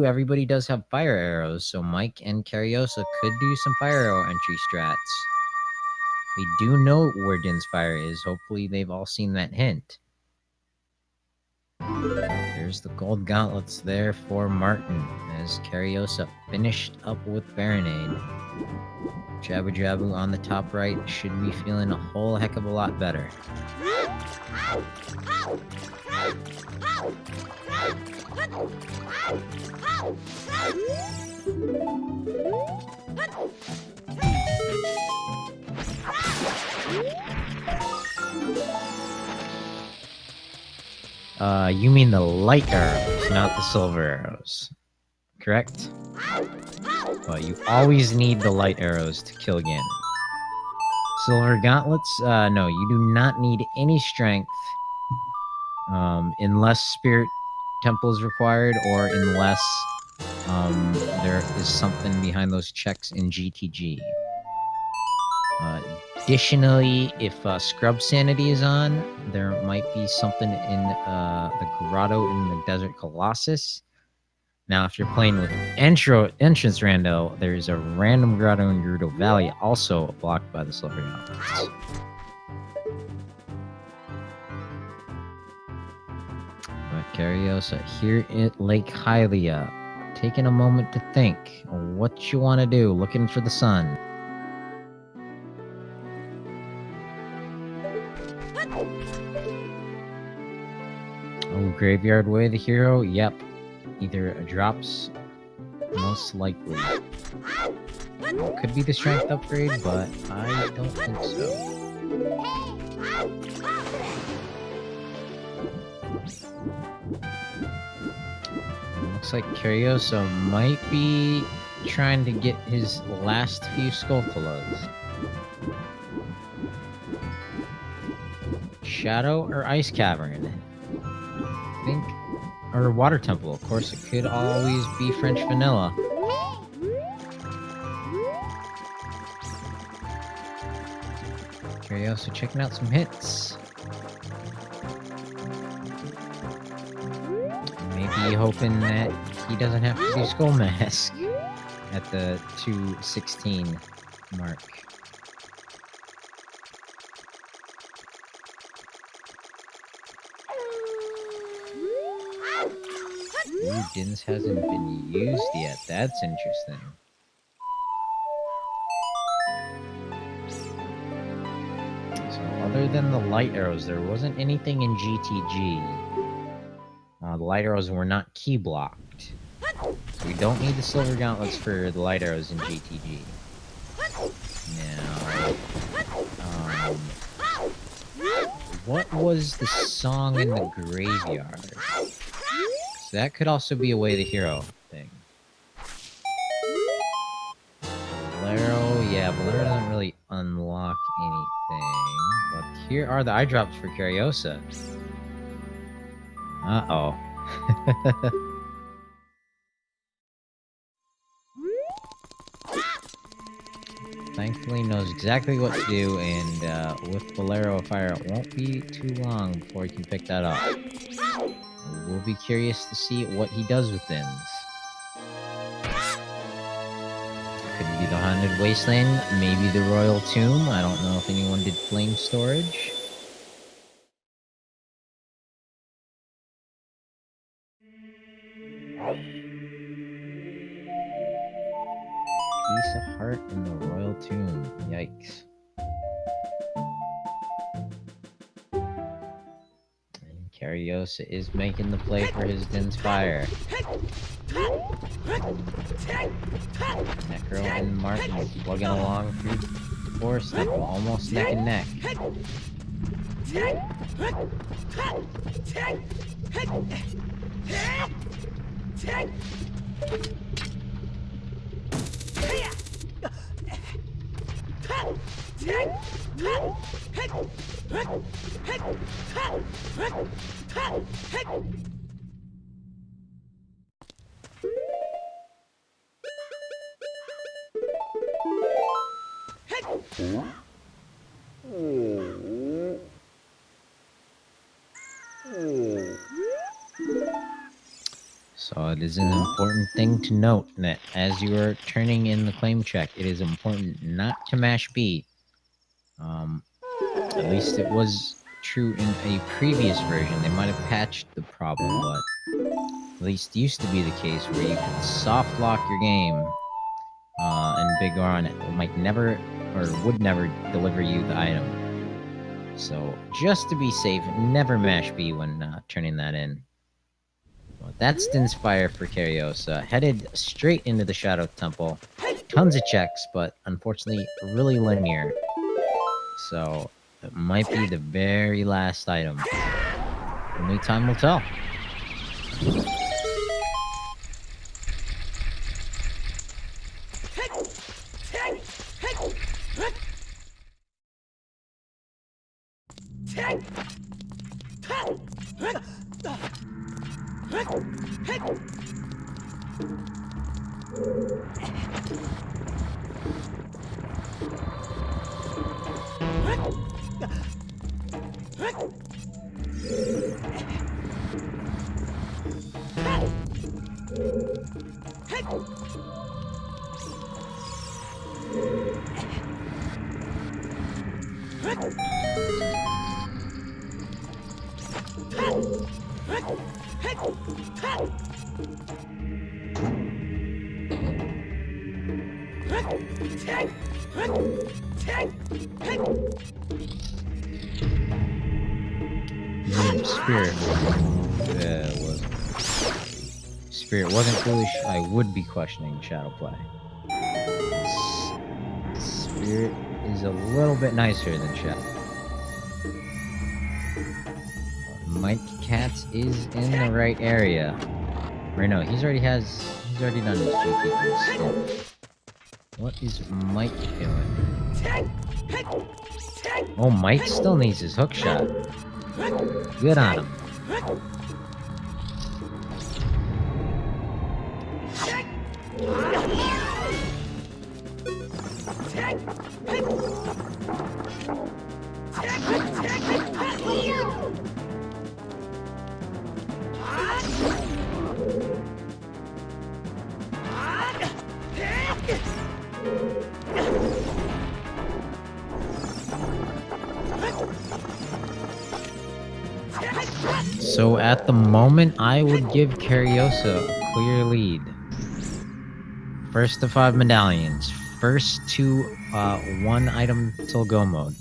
everybody does have fire arrows, so Mike and Cariosa could do some fire arrow entry strats. We do know where Din's Fire is. Hopefully they've all seen that hint. There's the gold gauntlets there for Martin, as Cariosa finished up with Baronade. Jabu Jabu on the top right should be feeling a whole heck of a lot better. You mean the light arrows, not the silver arrows, correct? Well, you always need the light arrows to kill Gin. Silver gauntlets, no, you do not need any strength, unless Spirit Temple is required, or unless, there is something behind those checks in GTG. Additionally, if Scrub Sanity is on, there might be something in the Grotto in the Desert Colossus. Now, if you're playing with Entrance Rando, there's a random grotto in Gerudo Valley, also blocked by the Silver Gauntlets. But Cariosa, here at Lake Hylia, taking a moment to think what you want to do, looking for the sun. Oh, Graveyard Way, the hero? Yep. Either drops, most likely. Could be the strength upgrade, but I don't think so. Looks like Cariosa might be trying to get his last few Skulltulas. Shadow or Ice Cavern? I think... Or Water Temple, of course, it could always be French Vanilla. Cariosa checking out some hits. Maybe hoping that he doesn't have to do Skull Mask at the 2:16 mark. Ooh, Din's hasn't been used yet. That's interesting. So other than the light arrows, there wasn't anything in GTG. The light arrows were not key blocked. So we don't need the silver gauntlets for the light arrows in GTG. Now, what was the song in the graveyard? So that could also be a way the hero thing. Bolero, yeah, Bolero doesn't really unlock anything. But here are the eye drops for Cariosa. Uh-oh. Thankfully knows exactly what to do, and with Bolero Fire, it won't be too long before he can pick that up. We'll be curious to see what he does with Dins. Could be the Haunted Wasteland, maybe the Royal Tomb. I don't know if anyone did Flame Storage. Piece of Heart in the Royal Tomb. Yikes. And Cariosa is making the play for his Din's Fire. Necro and Martin plugging along through the forest, almost neck and neck. So it is an important thing to note that as you are turning in the claim check, it is important not to mash B. At least it was true in a previous version. They might have patched the problem, but at least used to be the case where you could soft lock your game, and Big Ron might never or would never deliver you the item. So just to be safe, never mash B when turning that in. Well, that's Dinspire for Cariosa, headed straight into the Shadow Temple. Tons of checks, but unfortunately really linear. So it might be the very last item. Only time will tell. Spirit wasn't foolish, I would be questioning Shadow Play. Spirit is a little bit nicer than Shadow. Mike Katz is in the right area. Or no, he's already done his GTP stint. What is Mike doing? Oh, Mike still needs his hook shot. Good on him. So at the moment, I would give Cariosa a clear lead. First to 5 medallions. First to 1 item till go mode.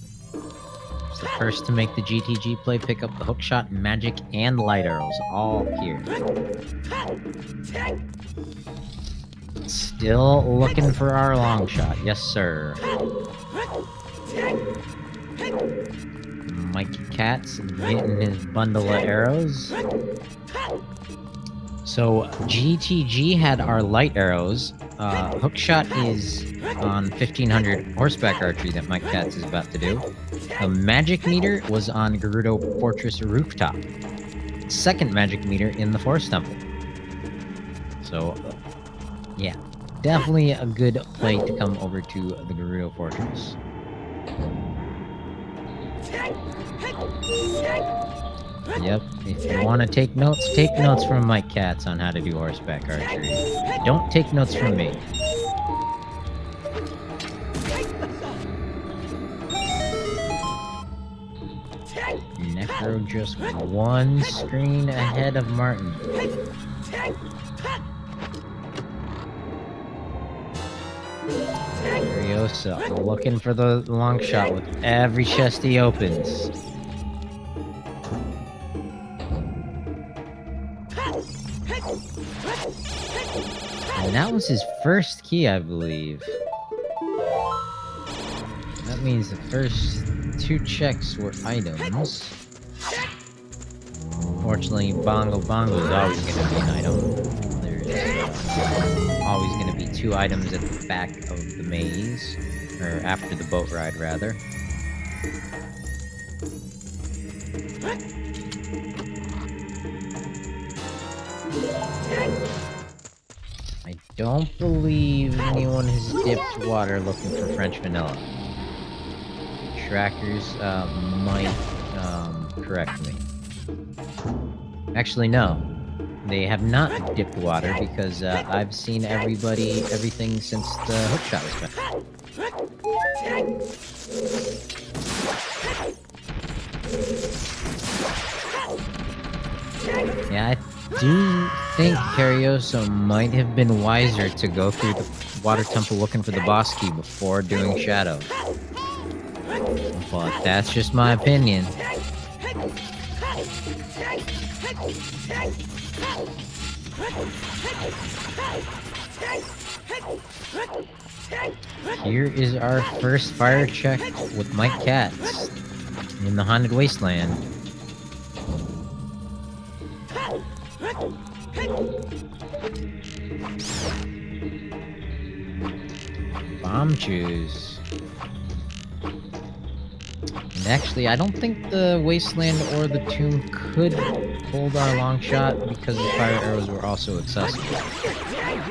It's the first to make the GTG play, pick up the hookshot, magic, and light arrows all here. Still looking for our long shot. Yes, sir. Mike Katz getting his bundle of arrows. So GTG had our light arrows. Hookshot is on 1500 horseback archery that Mike Katz is about to do. The magic meter was on Gerudo Fortress rooftop. Second magic meter in the Forest Temple. So, yeah, definitely a good play to come over to the Gerudo Fortress. Yep, if you want to take notes from Mike Katz on how to do horseback archery. Don't take notes from me. Necro just 1 screen ahead of Martin. Cariosa looking for the long shot with every chest he opens. And that was his first key, I believe. That means the first 2 checks were items. Unfortunately, Bongo Bongo is always going to be an item. There's always going to be 2 items at the back of the maze, or after the boat ride, rather. I don't believe anyone has dipped water looking for French vanilla. Trackers might correct me. Actually, no. They have not dipped water because I've seen everything since the hookshot was found. Yeah, I do think Cariosa might have been wiser to go through the water temple looking for the boss key before doing Shadow. But that's just my opinion. Here is our first fire check with Mike Katz in the Haunted Wasteland. Bomb juice. And actually, I don't think the Wasteland or the Tomb could hold our long shot because the fire arrows were also accessible.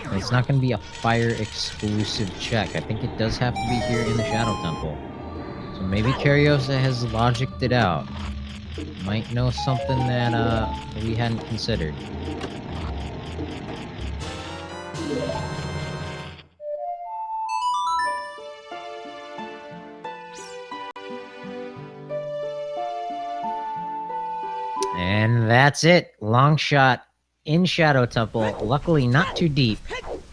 And it's not going to be a fire exclusive check. I think it does have to be here in the Shadow Temple. So maybe Cariosa has logicked it out. Might know something that we hadn't considered. And that's it. Long shot in Shadow Temple. Luckily not too deep.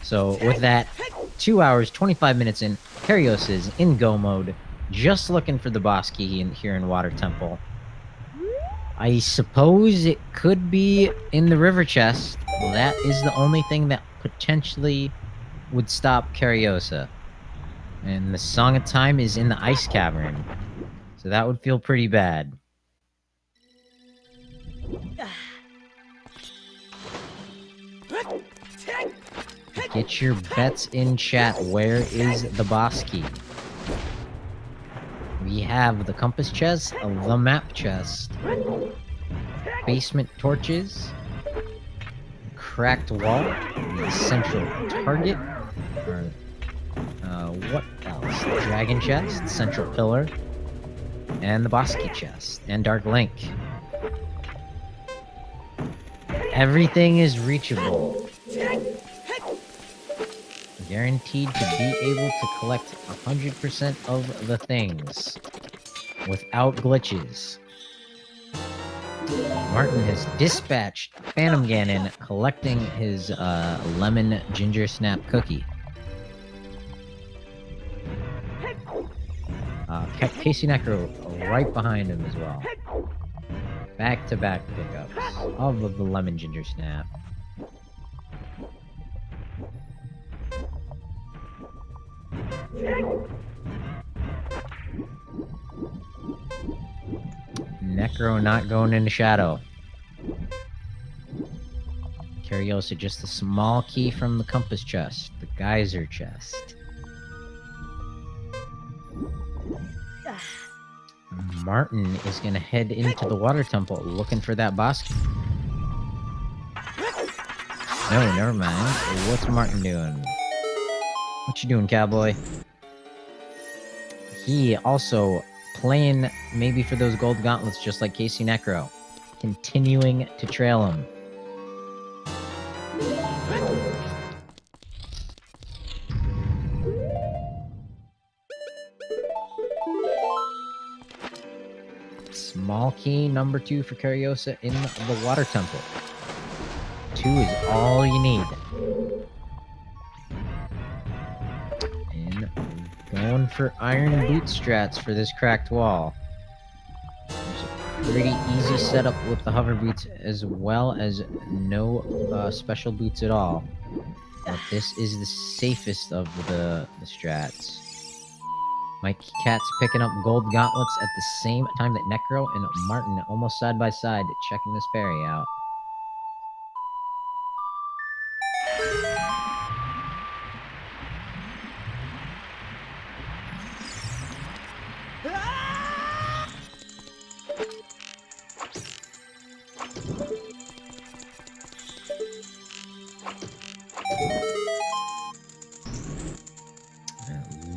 So with that, 2 hours, 25 minutes in, Cariosa is in go mode. Just looking for the boss key here in Water Temple. I suppose it could be in the river chest. Well, that is the only thing that potentially would stop Cariosa. And the Song of Time is in the Ice Cavern. So that would feel pretty bad. Get your bets in chat. Where is the boss key? We have the compass chest, the map chest, basement torches, cracked wall, the central target, or what else? The dragon chest, central pillar, and the boss key chest, and Dark Link. Everything is reachable. Guaranteed to be able to collect 100% of the things without glitches. Martin has dispatched Phantom Ganon collecting his lemon ginger snap cookie. Kept Casey Necro right behind him as well. Back-to-back pickups of the lemon ginger snap. Necro not going into Shadow. Cariosa just a small key from the compass chest, the geyser chest. Martin is gonna head into the water temple looking for that boss key. No, never mind. What's Martin doing? What you doing, cowboy? He also playing maybe for those gold gauntlets just like Casey Necro. Continuing to trail him. Small key number 2 for Cariosa in the water temple. 2 is all you need. And going for iron boot strats for this cracked wall. There's a pretty easy setup with the hover boots as well as no special boots at all. But this is the safest of the strats. My cat's picking up gold gauntlets at the same time that Necro and Martin almost side by side checking this fairy out.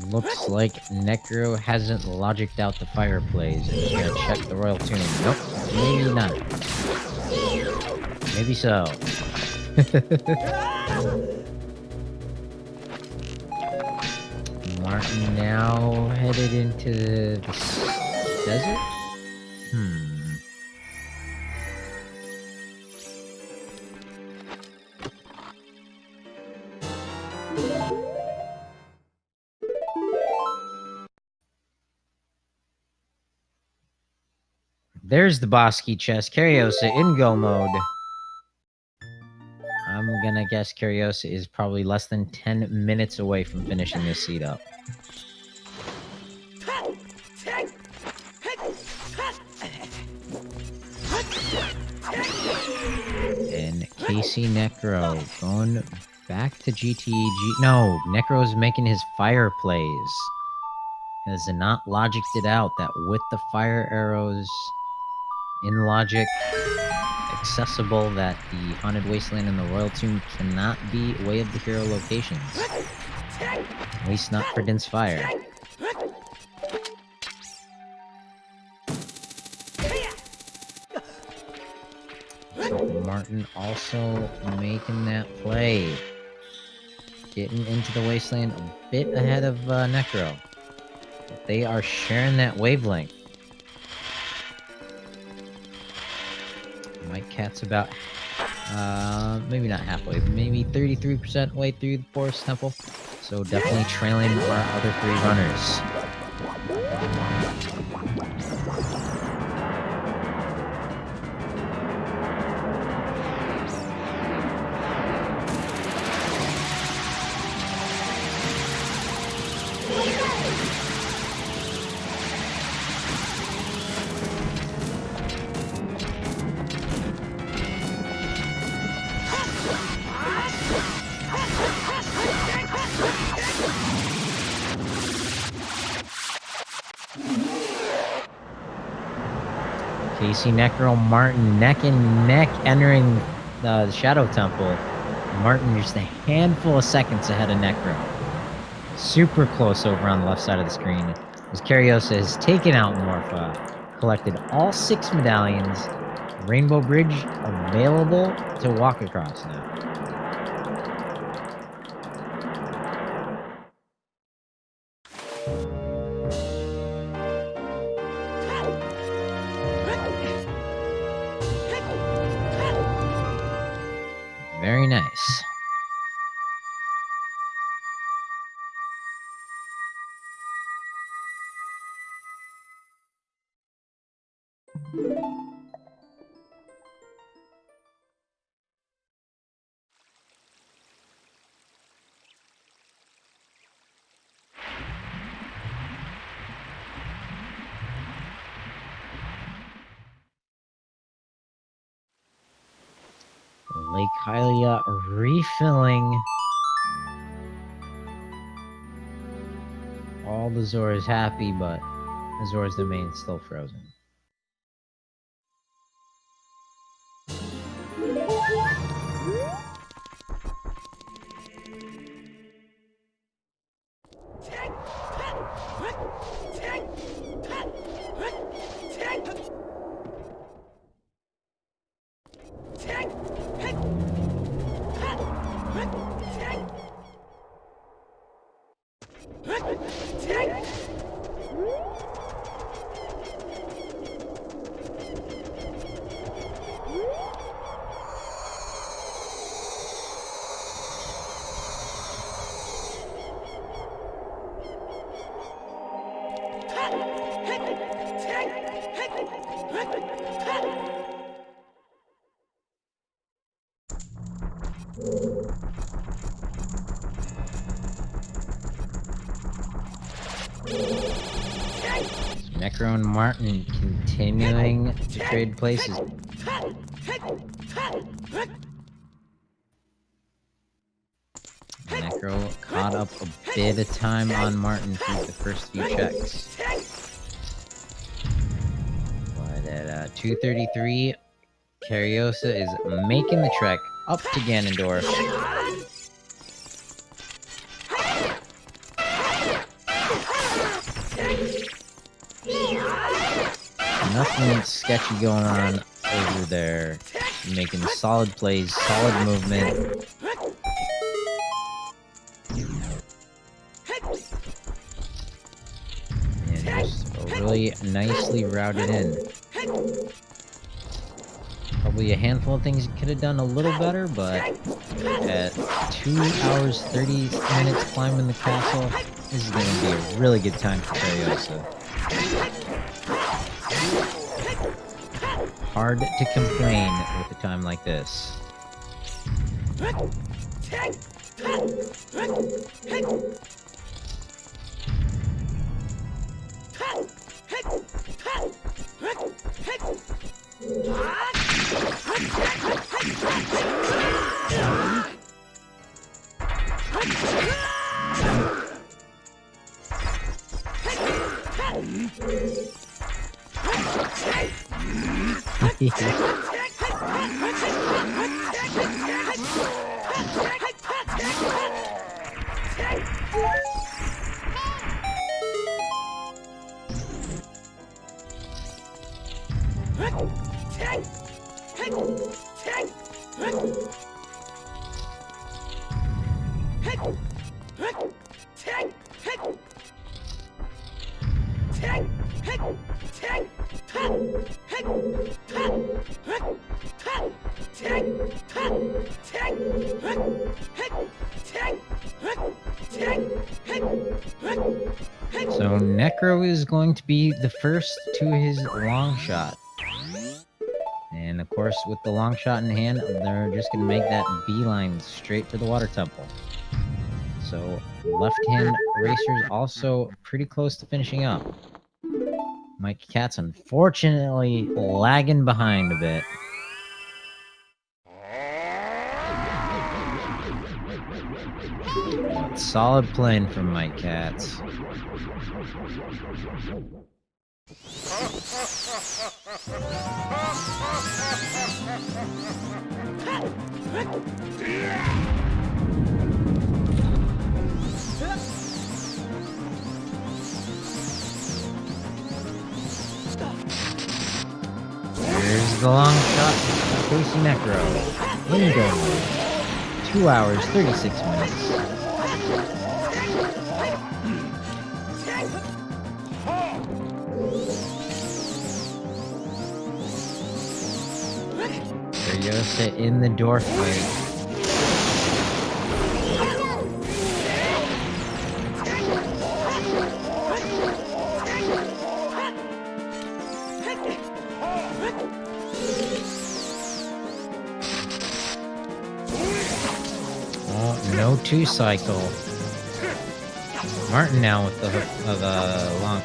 Looks like Necro hasn't logicked out the fireplace and he's gonna check the royal tomb. Nope, maybe not. Maybe so. Martin now headed into the desert? There's the boss key chest. Curiosa in go mode. I'm gonna guess Curiosa is probably less than 10 minutes away from finishing this seat up. And Casey Necro going back to GTEG. No, Necro's making his fire plays. Has not logicked it out that with the fire arrows in logic accessible, that the Haunted Wasteland and the Royal Tomb cannot be Way of the Hero locations. At least not for Din's Fire. Martin also making that play. Getting into the Wasteland a bit ahead of Necro. But they are sharing that wavelength. My cat's about, maybe not halfway, maybe 33% way through the Forest Temple. So definitely trailing our other 3 runners. Casey Necro Martin neck and neck entering the Shadow Temple. Martin just a handful of seconds ahead of Necro. Super close over on the left side of the screen. As Curiosa has taken out Morpha, collected all 6 medallions. Rainbow Bridge available to walk across now. Very nice. Lake Hylia refilling. All the Zora's happy, but Zora's domain still frozen. Necro and Martin continuing to trade places. Necro caught up a bit of time on Martin through the first few checks. But at 2:33, Cariosa is making the trek up to Ganondorf. Nothing sketchy going on over there. Making solid plays, solid movement. And just really nicely routed in. Probably a handful of things you could have done a little better, but at 2 hours 30 minutes climbing the castle, this is going to be a really good time for Cariosa. Hard to complain with a time like this. So Necro is going to be the first to his long shot. And of course, with the long shot in hand, they're just going to make that beeline straight for the water temple. So left-hand racers also pretty close to finishing up. Mike Katz unfortunately lagging behind a bit. But solid playing from Mike Katz. Here's the long shot facing Necro. In go mode. 2 hours, 36 minutes. Cariosa in the door fight. No two cycle. Martin now with the hook of a long.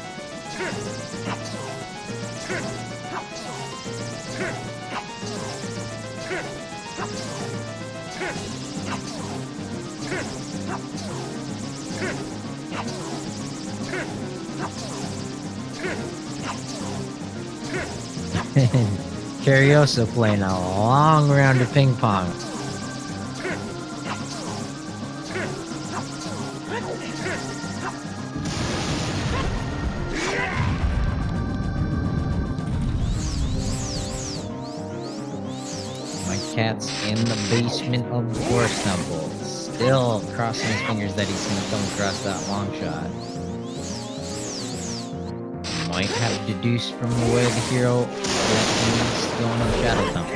Cariosa playing a long round of ping pong. Cat's in the basement of the Forest Temple, still crossing his fingers that he's gonna come across that long shot. Might have deduced from the way the hero that he's going to the Shadow Temple.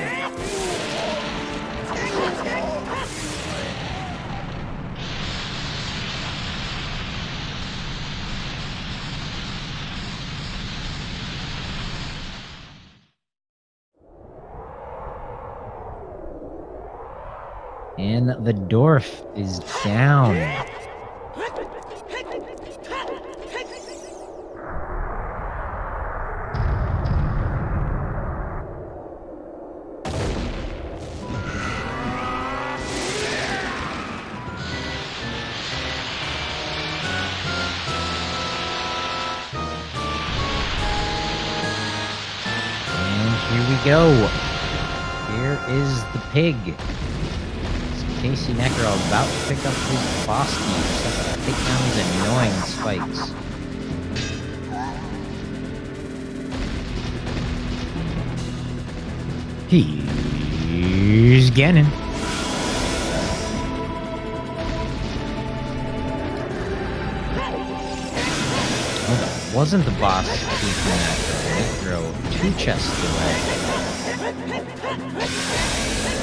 And the dwarf is down. Here we go. Here is the pig. It's Casey Necro about to pick up his boss key. Just has to take down these annoying spikes. Here's Ganon. Oh, that wasn't the boss key from Necro. 2 chests away.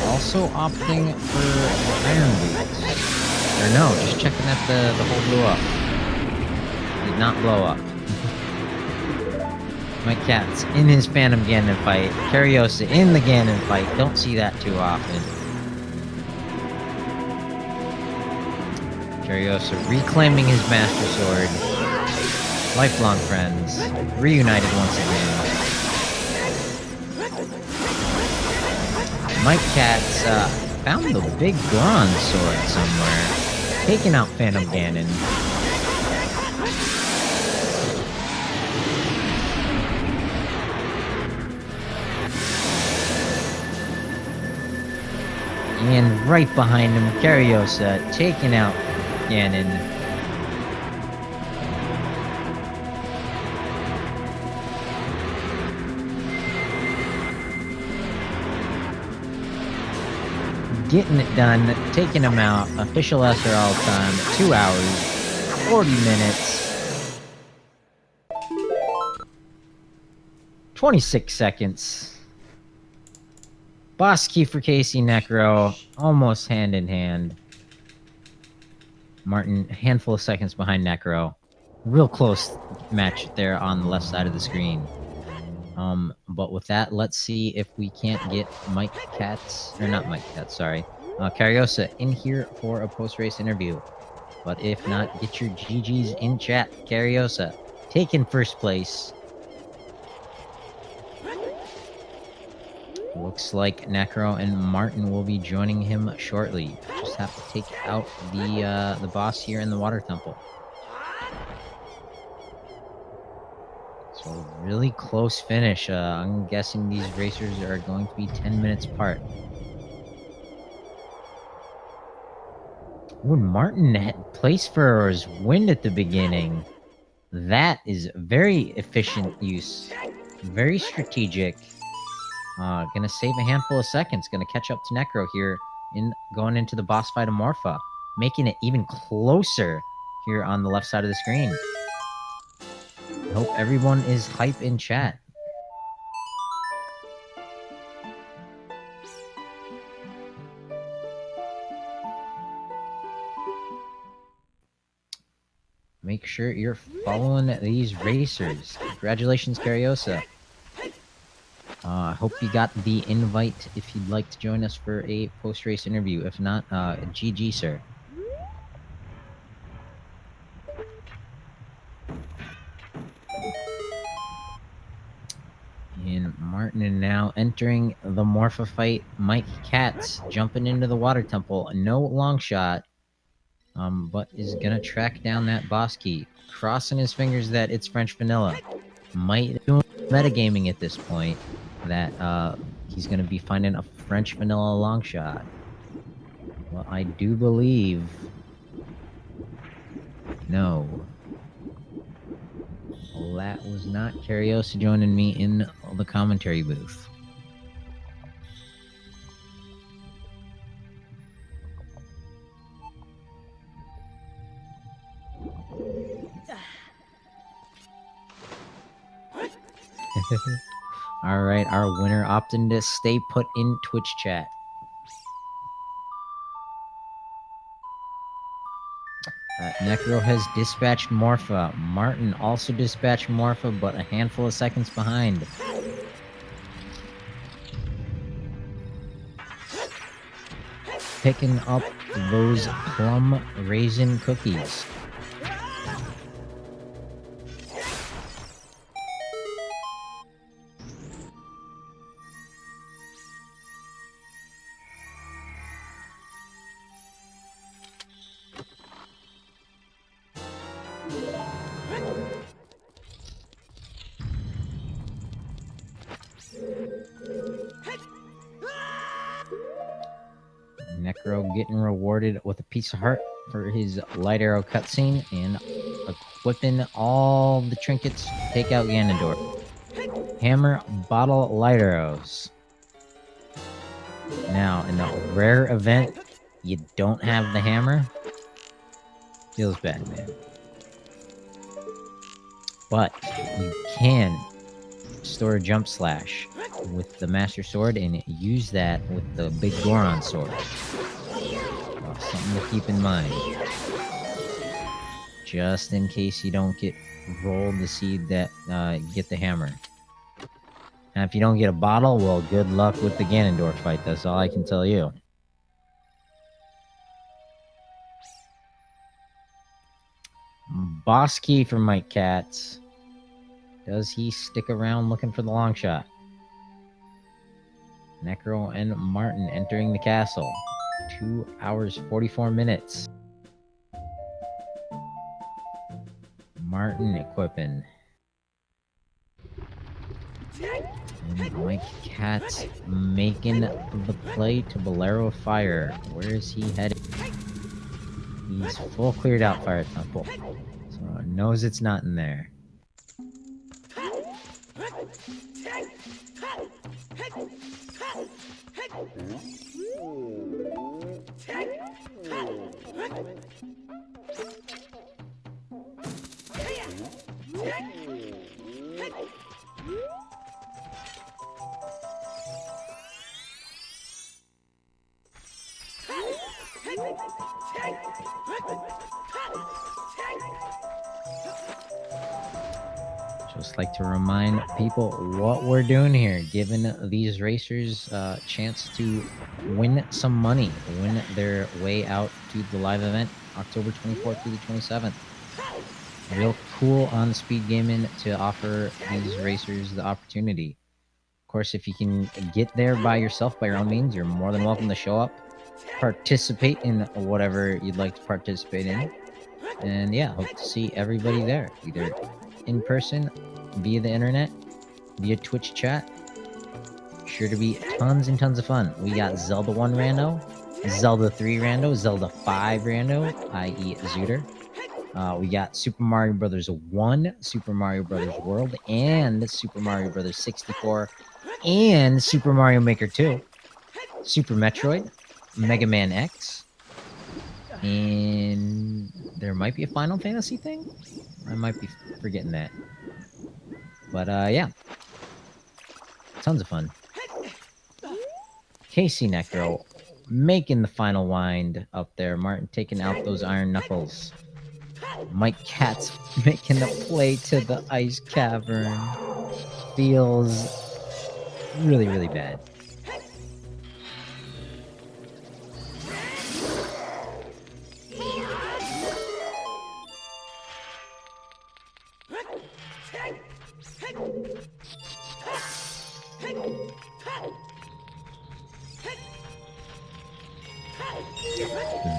Also opting for iron boots. Or no, just checking that the hole blew up. Did not blow up. My cat's in his Phantom Ganon fight. Cariosa in the Ganon fight. Don't see that too often. Cariosa reclaiming his Master Sword. Lifelong friends. Reunited once again. Mike Katz found the big Goron sword somewhere. Taking out Phantom Ganon. And right behind him, Cariosa taking out Ganon. Getting it done, taking him out. Official SRL time, 2 hours, 40 minutes, 26 seconds. Boss key for Casey Necro, almost hand in hand. Martin, a handful of seconds behind Necro. Real close match there on the left side of the screen. But with that, let's see if we can't get Mike Katz, or not Mike Katz, sorry, Cariosa in here for a post-race interview. But if not, get your GGs in chat. Cariosa taking first place. Looks like Necro and Martin will be joining him shortly. Just have to take out the boss here in the Water Temple. So really close finish. I'm guessing these racers are going to be 10 minutes apart. When Martin had placed for his win at the beginning, that is very efficient use, very strategic. Gonna save a handful of seconds. Gonna catch up to Necro here in going into the boss fight of Morpha, making it even closer here on the left side of the screen. I hope everyone is hype in chat. Make sure you're following these racers. Congratulations, Cariosa. I hope you got the invite if you'd like to join us for a post-race interview. If not, GG, sir. And Martin now entering the Morpha fight. Mike Katz jumping into the Water Temple. No long shot, but is going to track down that boss key. Crossing his fingers that it's French Vanilla. Might do metagaming at this point that he's going to be finding a French Vanilla long shot. Well, I do believe... No. Well, that was not Cariosa joining me in the commentary booth. Alright, our winner opting to stay put in Twitch chat. Necro has dispatched Morpha. Martin also dispatched Morpha, but a handful of seconds behind. Picking up those plum raisin cookies. Necro getting rewarded with a piece of heart for his light arrow cutscene and equipping all the trinkets to take out Ganondorf. Hammer, bottle, light arrows. Now, in the rare event you don't have the hammer, feels bad, man. But you can store a jump slash with the Master Sword and use that with the Big Goron Sword. Something to keep in mind. Just in case you don't get rolled to see that get the hammer. And if you don't get a bottle, well, good luck with the Ganondorf fight. That's all I can tell you. Boss key for Mike Katz. Does he stick around looking for the long shot? Necro and Martin entering the castle. 2 hours, 44 minutes. Martin equipping. And Mike Katz making the play to Bolero Fire. Where is he headed? He's full cleared out Fire Temple. So knows it's not in there. Just like to remind people what we're doing here, giving these racers a chance to win some money, win their way out to the live event October 24th through the 27th. Real cool on SpeedGaming to offer these racers the opportunity. Of course, if you can get there by yourself, by your own means, you're more than welcome to show up, participate in whatever you'd like to participate in. And yeah, hope to see everybody there, either in person, via the internet, via Twitch chat. Sure to be tons and tons of fun. We got Zelda 1 rando, Zelda 3 rando, Zelda 5 rando, i.e. zootr. We got Super Mario Brothers 1, Super Mario Brothers World, and Super Mario Brothers 64, and Super Mario Maker 2, Super Metroid, Mega Man X, and there might be a Final Fantasy thing? I might be forgetting that. But yeah, tons of fun. Casey Necro making the final wind up there. Martin taking out those iron knuckles. Mike Katz making the play to the ice cavern. Feels really, really bad.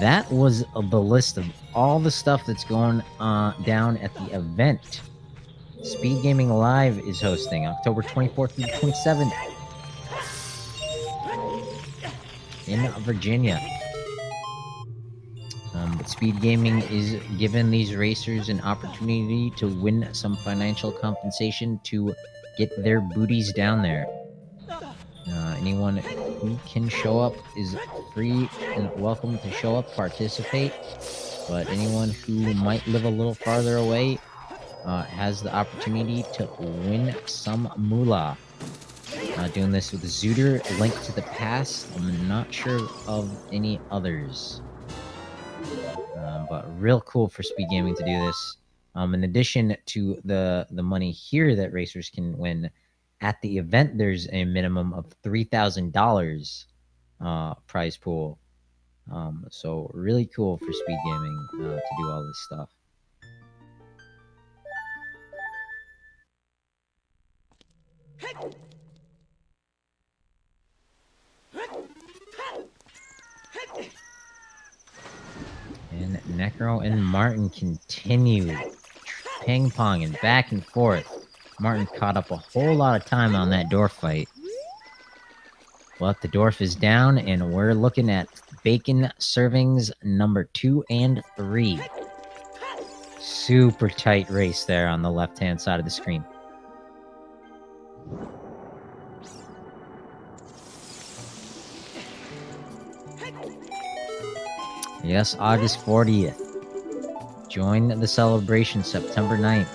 That was the list of all the stuff that's going down at the event. SpeedGaming Live is hosting October 24th through 27th in Virginia. But SpeedGaming is giving these racers an opportunity to win some financial compensation to get their booties down there. Anyone who can show up is free and welcome to show up, participate. But anyone who might live a little farther away has the opportunity to win some moolah. Doing this with zootr, Link to the Past. I'm not sure of any others. But real cool for SpeedGaming to do this. In addition to the money here that racers can win, at the event there's a minimum of $3,000 prize pool. So really cool for SpeedGaming to do all this stuff. And Necro and Martin continue ping-ponging back and forth. Martin caught up a whole lot of time on that door fight. Well, the dwarf is down, and we're looking at bacon servings number 2 and 3. Super tight race there on the left-hand side of the screen. Yes, August 40th. Join the celebration September 9th.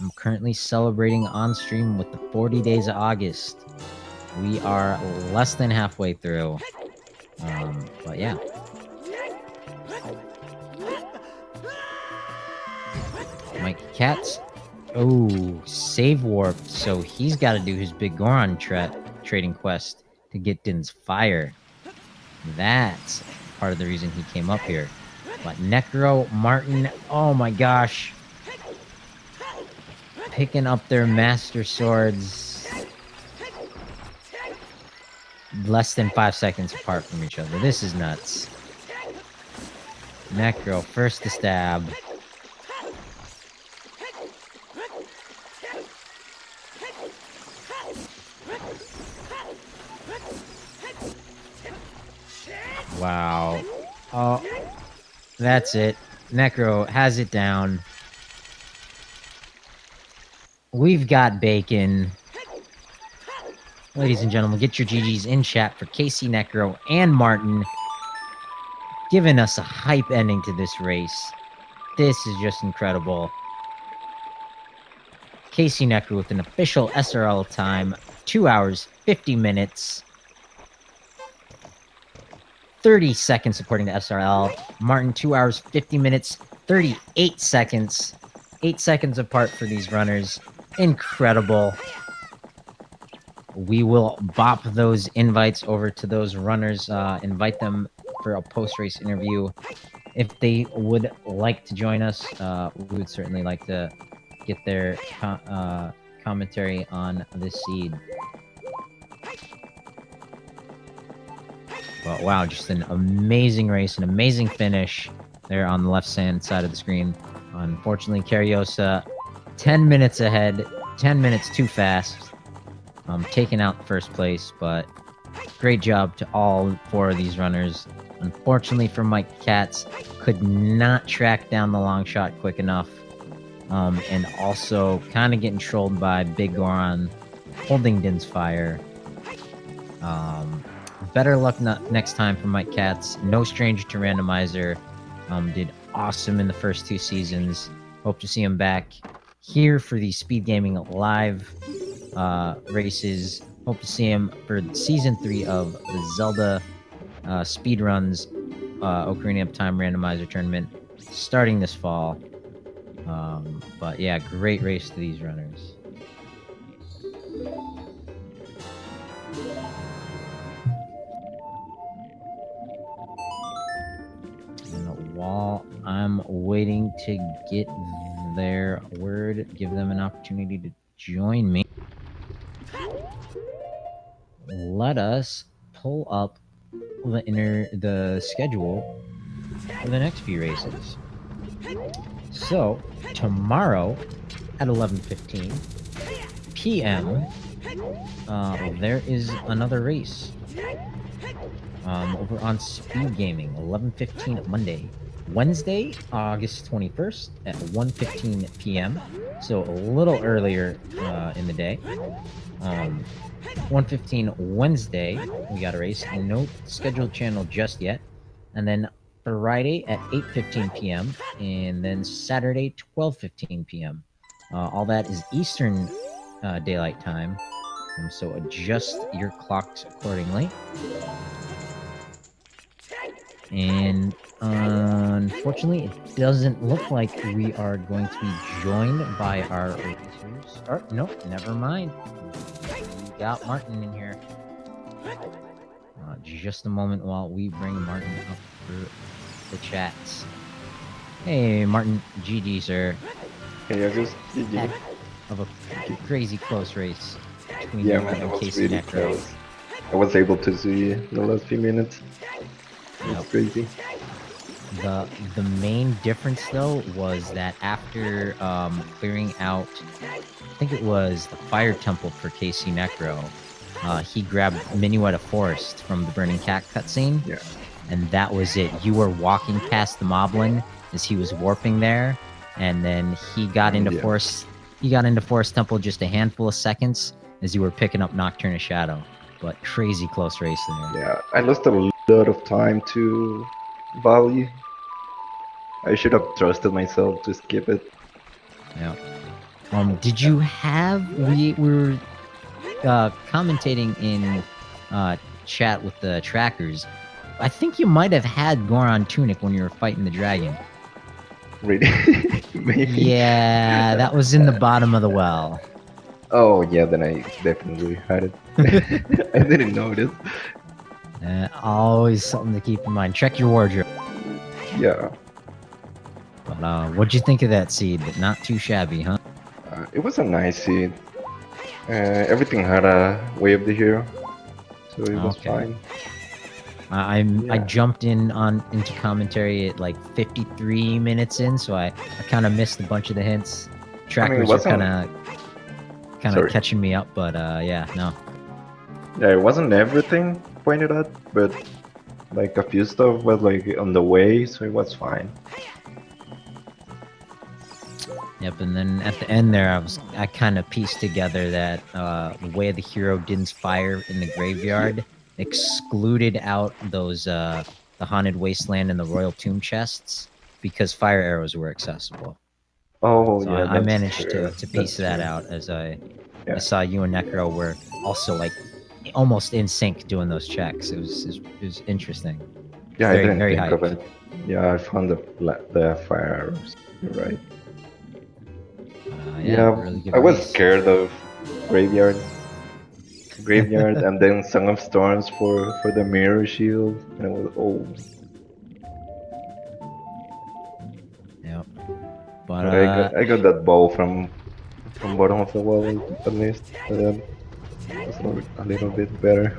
I'm currently celebrating on stream with the 40 days of August. We are less than halfway through. But yeah. Mike Katz. Oh, save warped. So he's got to do his big Goron trading quest to get Din's fire. That's part of the reason he came up here. But Necro, Martin, oh my gosh. Picking up their master swords. Less than 5 seconds apart from each other. This is nuts. Necro, first to stab. Wow. Oh, that's it. Necro has it down. We've got bacon. Ladies and gentlemen, get your GGs in chat for Casey Necro and Martin. Giving us a hype ending to this race. This is just incredible. Casey Necro with an official SRL time, 2 hours, 50 minutes. 30 seconds supporting the SRL. Martin, 2 hours, 50 minutes, 38 seconds. 8 seconds apart for these runners. Incredible. We will bop those invites over to those runners, invite them for a post-race interview. If they would like to join us, we would certainly like to get their commentary on this seed. But wow, just an amazing race, an amazing finish there on the left-hand side of the screen. Unfortunately, Cariosa 10 minutes ahead, 10 minutes too fast. Taking out first place, but great job to all 4 of these runners. Unfortunately for Mike Katz, could not track down the long shot quick enough. And also kind of getting trolled by Big Goron holding Din's fire. Better luck next time for Mike Katz. No stranger to Randomizer. Did awesome in the first 2 seasons. Hope to see him back here for the SpeedGaming live races. Hope to see him for season 3 of the Zelda speedruns Ocarina of Time Randomizer tournament starting this fall. But yeah, great race to these runners. And while I'm waiting to get their word, give them an opportunity to join me, let us pull up the schedule for the next few races. So tomorrow at 11:15 p.m. There is another race over on SpeedGaming, 11:15 Monday. Wednesday, August 21st at 1:15 p.m. So a little earlier in the day. 1:15 Wednesday, we got a race. No scheduled channel just yet. And then Friday at 8:15 p.m. and then Saturday 12:15 p.m. All that is Eastern Daylight Time. So adjust your clocks accordingly. And unfortunately, it doesn't look like we are going to be joined by our racers. Or, no, never mind. We got Martin in here. Just a moment while we bring Martin up for the chats. Hey, Martin, GG, sir. Hey, I just GG. Of a crazy close race between Yeah, you man, it and was Casey really Necro. close. I was able to see the last few minutes. It's Yep. crazy. The main difference though was that after clearing out, I think it was the fire temple for Casey Necro, he grabbed Minuetta Forest from the Burning Cat cutscene. Yeah. And that was it. You were walking past the Moblin as he was warping there, and then he got into Yeah. Forest. He got into Forest Temple just a handful of seconds as you were picking up Nocturne Shadow. But crazy close race there. Yeah, I lost a lot of time to Valley. I should have trusted myself to skip it. Yeah. Did you have we were commentating in chat with the trackers? I think you might have had Goron Tunic when you were fighting the dragon. Really? Maybe. Yeah, that was in the bottom of the well. Oh yeah, then I definitely had it. I didn't notice. Always something to keep in mind. Check your wardrobe. Yeah, But what'd you think of that seed? But not too shabby, huh? it was a nice seed. Everything had a way of the hero, so it was Okay. fine. I Yeah. jumped into commentary at like 53 minutes in, so I kind of missed a bunch of the hints. Trackers are wasn't- kind Sorry. of catching me up, but yeah, no. Yeah, it wasn't everything pointed out, but like a few stuff was like on the way, so it was fine. Yep, and then at the end there, I kind of pieced together that the way the hero didn't fire in the graveyard excluded out those the haunted wasteland and the royal tomb chests because fire arrows were accessible. Oh So yeah, I that's managed true. to piece That's that true. out as I Yeah. saw you and Necro were also like almost in sync doing those checks. It was interesting. Yeah, Very- I didn't very think of hyped. it. Yeah, I found the fire arrows. You're right. Yeah, really good I was race. scared of graveyard, and then Song of Storms for the mirror shield, and it was Yep. But But I got that bow from bottom of the wall at least. So that was a little bit better.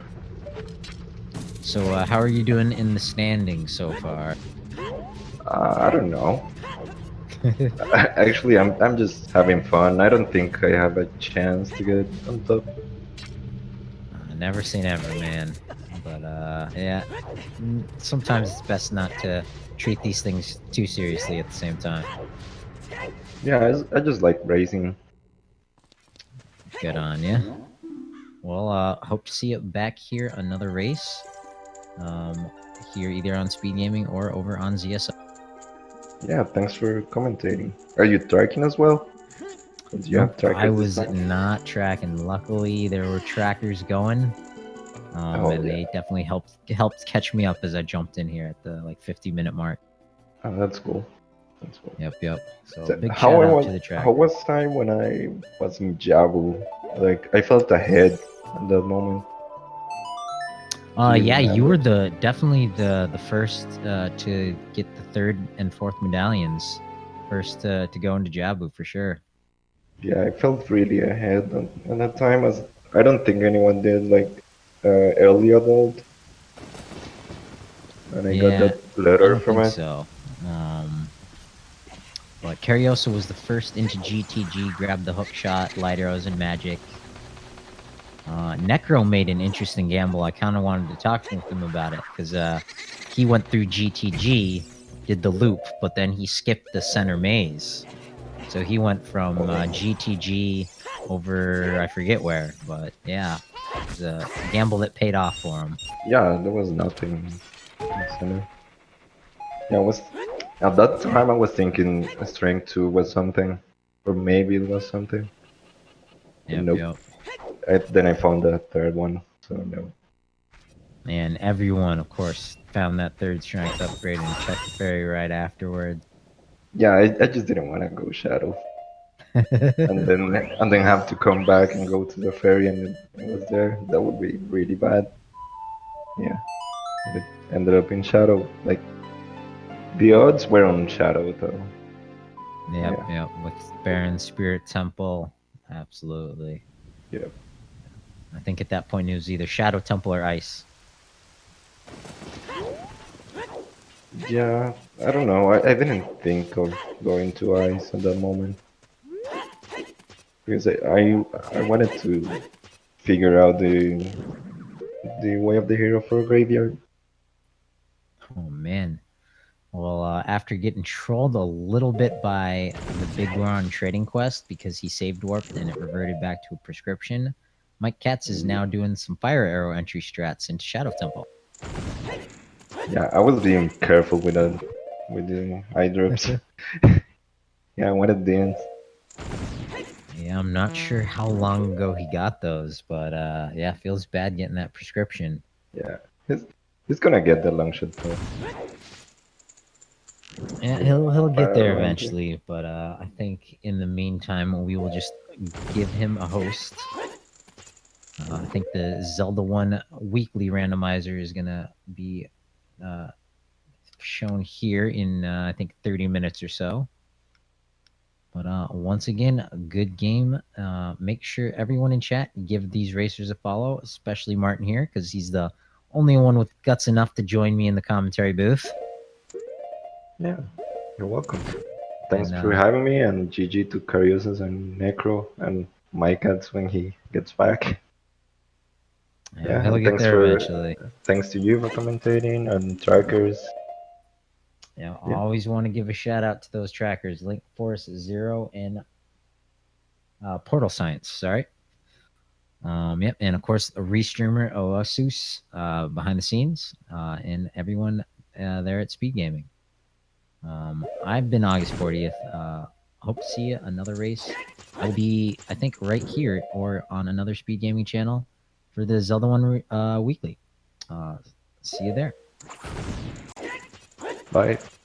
so how are you doing in the standings so far? I don't know. Actually, I'm just having fun. I don't think I have a chance to get on top. Never say never, man. But yeah, sometimes it's best not to treat these things too seriously at the same time. Yeah, I just like racing. Good on ya. Well, hope to see you back here another race. Here either on SpeedGaming or over on ZSL. Yeah, thanks for commentating. Are you tracking as well? You have Nope, trackers I this was time? not tracking. Luckily, there were trackers going, and they definitely helped catch me up as I jumped in here at the like 50-minute mark. Oh, that's cool. That's cool. Yep. So So big how shout I out was, to the tracker. how was I when I was in Jabu? Like I felt ahead at that moment. Yeah, you remember? were definitely the first to get the third and fourth medallions, first to go into Jabu for sure. Yeah, I felt really ahead at that time. As I don't think anyone did like early adult, and I got Yeah, that I letter don't from think it. so. But Cariosa was the first into GTG, grabbed the hook shot, light arrows, and magic. Necro made an interesting gamble. I kind of wanted to talk with him about it because he went through GTG, did the loop, but then he skipped the center maze. So he went from GTG over I forget where, but yeah, it was a gamble that paid off for him. Yeah, there was nothing in the center. Yeah, I was at that time I was thinking strength 2 was something, or maybe it was something. But nope. Then I found the third one, so no. And everyone, of course, found that third strength upgrade and checked the ferry right afterwards. Yeah, I just didn't want to go shadow, and then have to come back and go to the ferry, and it was there. That would be really bad. Yeah, it ended up in shadow. Like the odds were on shadow though. Yep. With Baron Spirit Temple, absolutely. Yep. I think at that point it was either Shadow Temple or Ice. Yeah, I don't know. I didn't think of going to ice at that moment because I wanted to figure out the way of the hero for graveyard. Oh man. Well, after getting trolled a little bit by the Big Ron trading quest because he saved warped and it reverted back to a prescription, Mike Katz is now doing some fire arrow entry strats into Shadow Temple. Yeah, I was being careful with the eye drops. Yeah, I wanted dance. Yeah, I'm not sure how long ago he got those, but yeah, feels bad getting that prescription. Yeah, he's gonna get the long shot though. Yeah, he'll get there Fire entry. eventually, but I think in the meantime we will just give him a host. I think the Zelda 1 weekly randomizer is gonna be shown here in I think 30 minutes or so. But once again, a good game. Make sure everyone in chat give these racers a follow, especially Martin here, because he's the only one with guts enough to join me in the commentary booth. Yeah, you're welcome. Thanks And, for having me, and GG to Cariuses and Necro and Mycats when he gets back. Yeah, he'll and get there eventually. thanks to you for commentating and trackers. Yeah, I Yeah. always want to give a shout out to those trackers, Link Force Zero and Portal Science. Sorry. Yep, and of course a restreamer Oasus behind the scenes, and everyone there at SpeedGaming. I've been August 40th. Hope to see you another race. I'll be, I think, right here or on another SpeedGaming channel for the Zelda 1 weekly. See you there. Bye.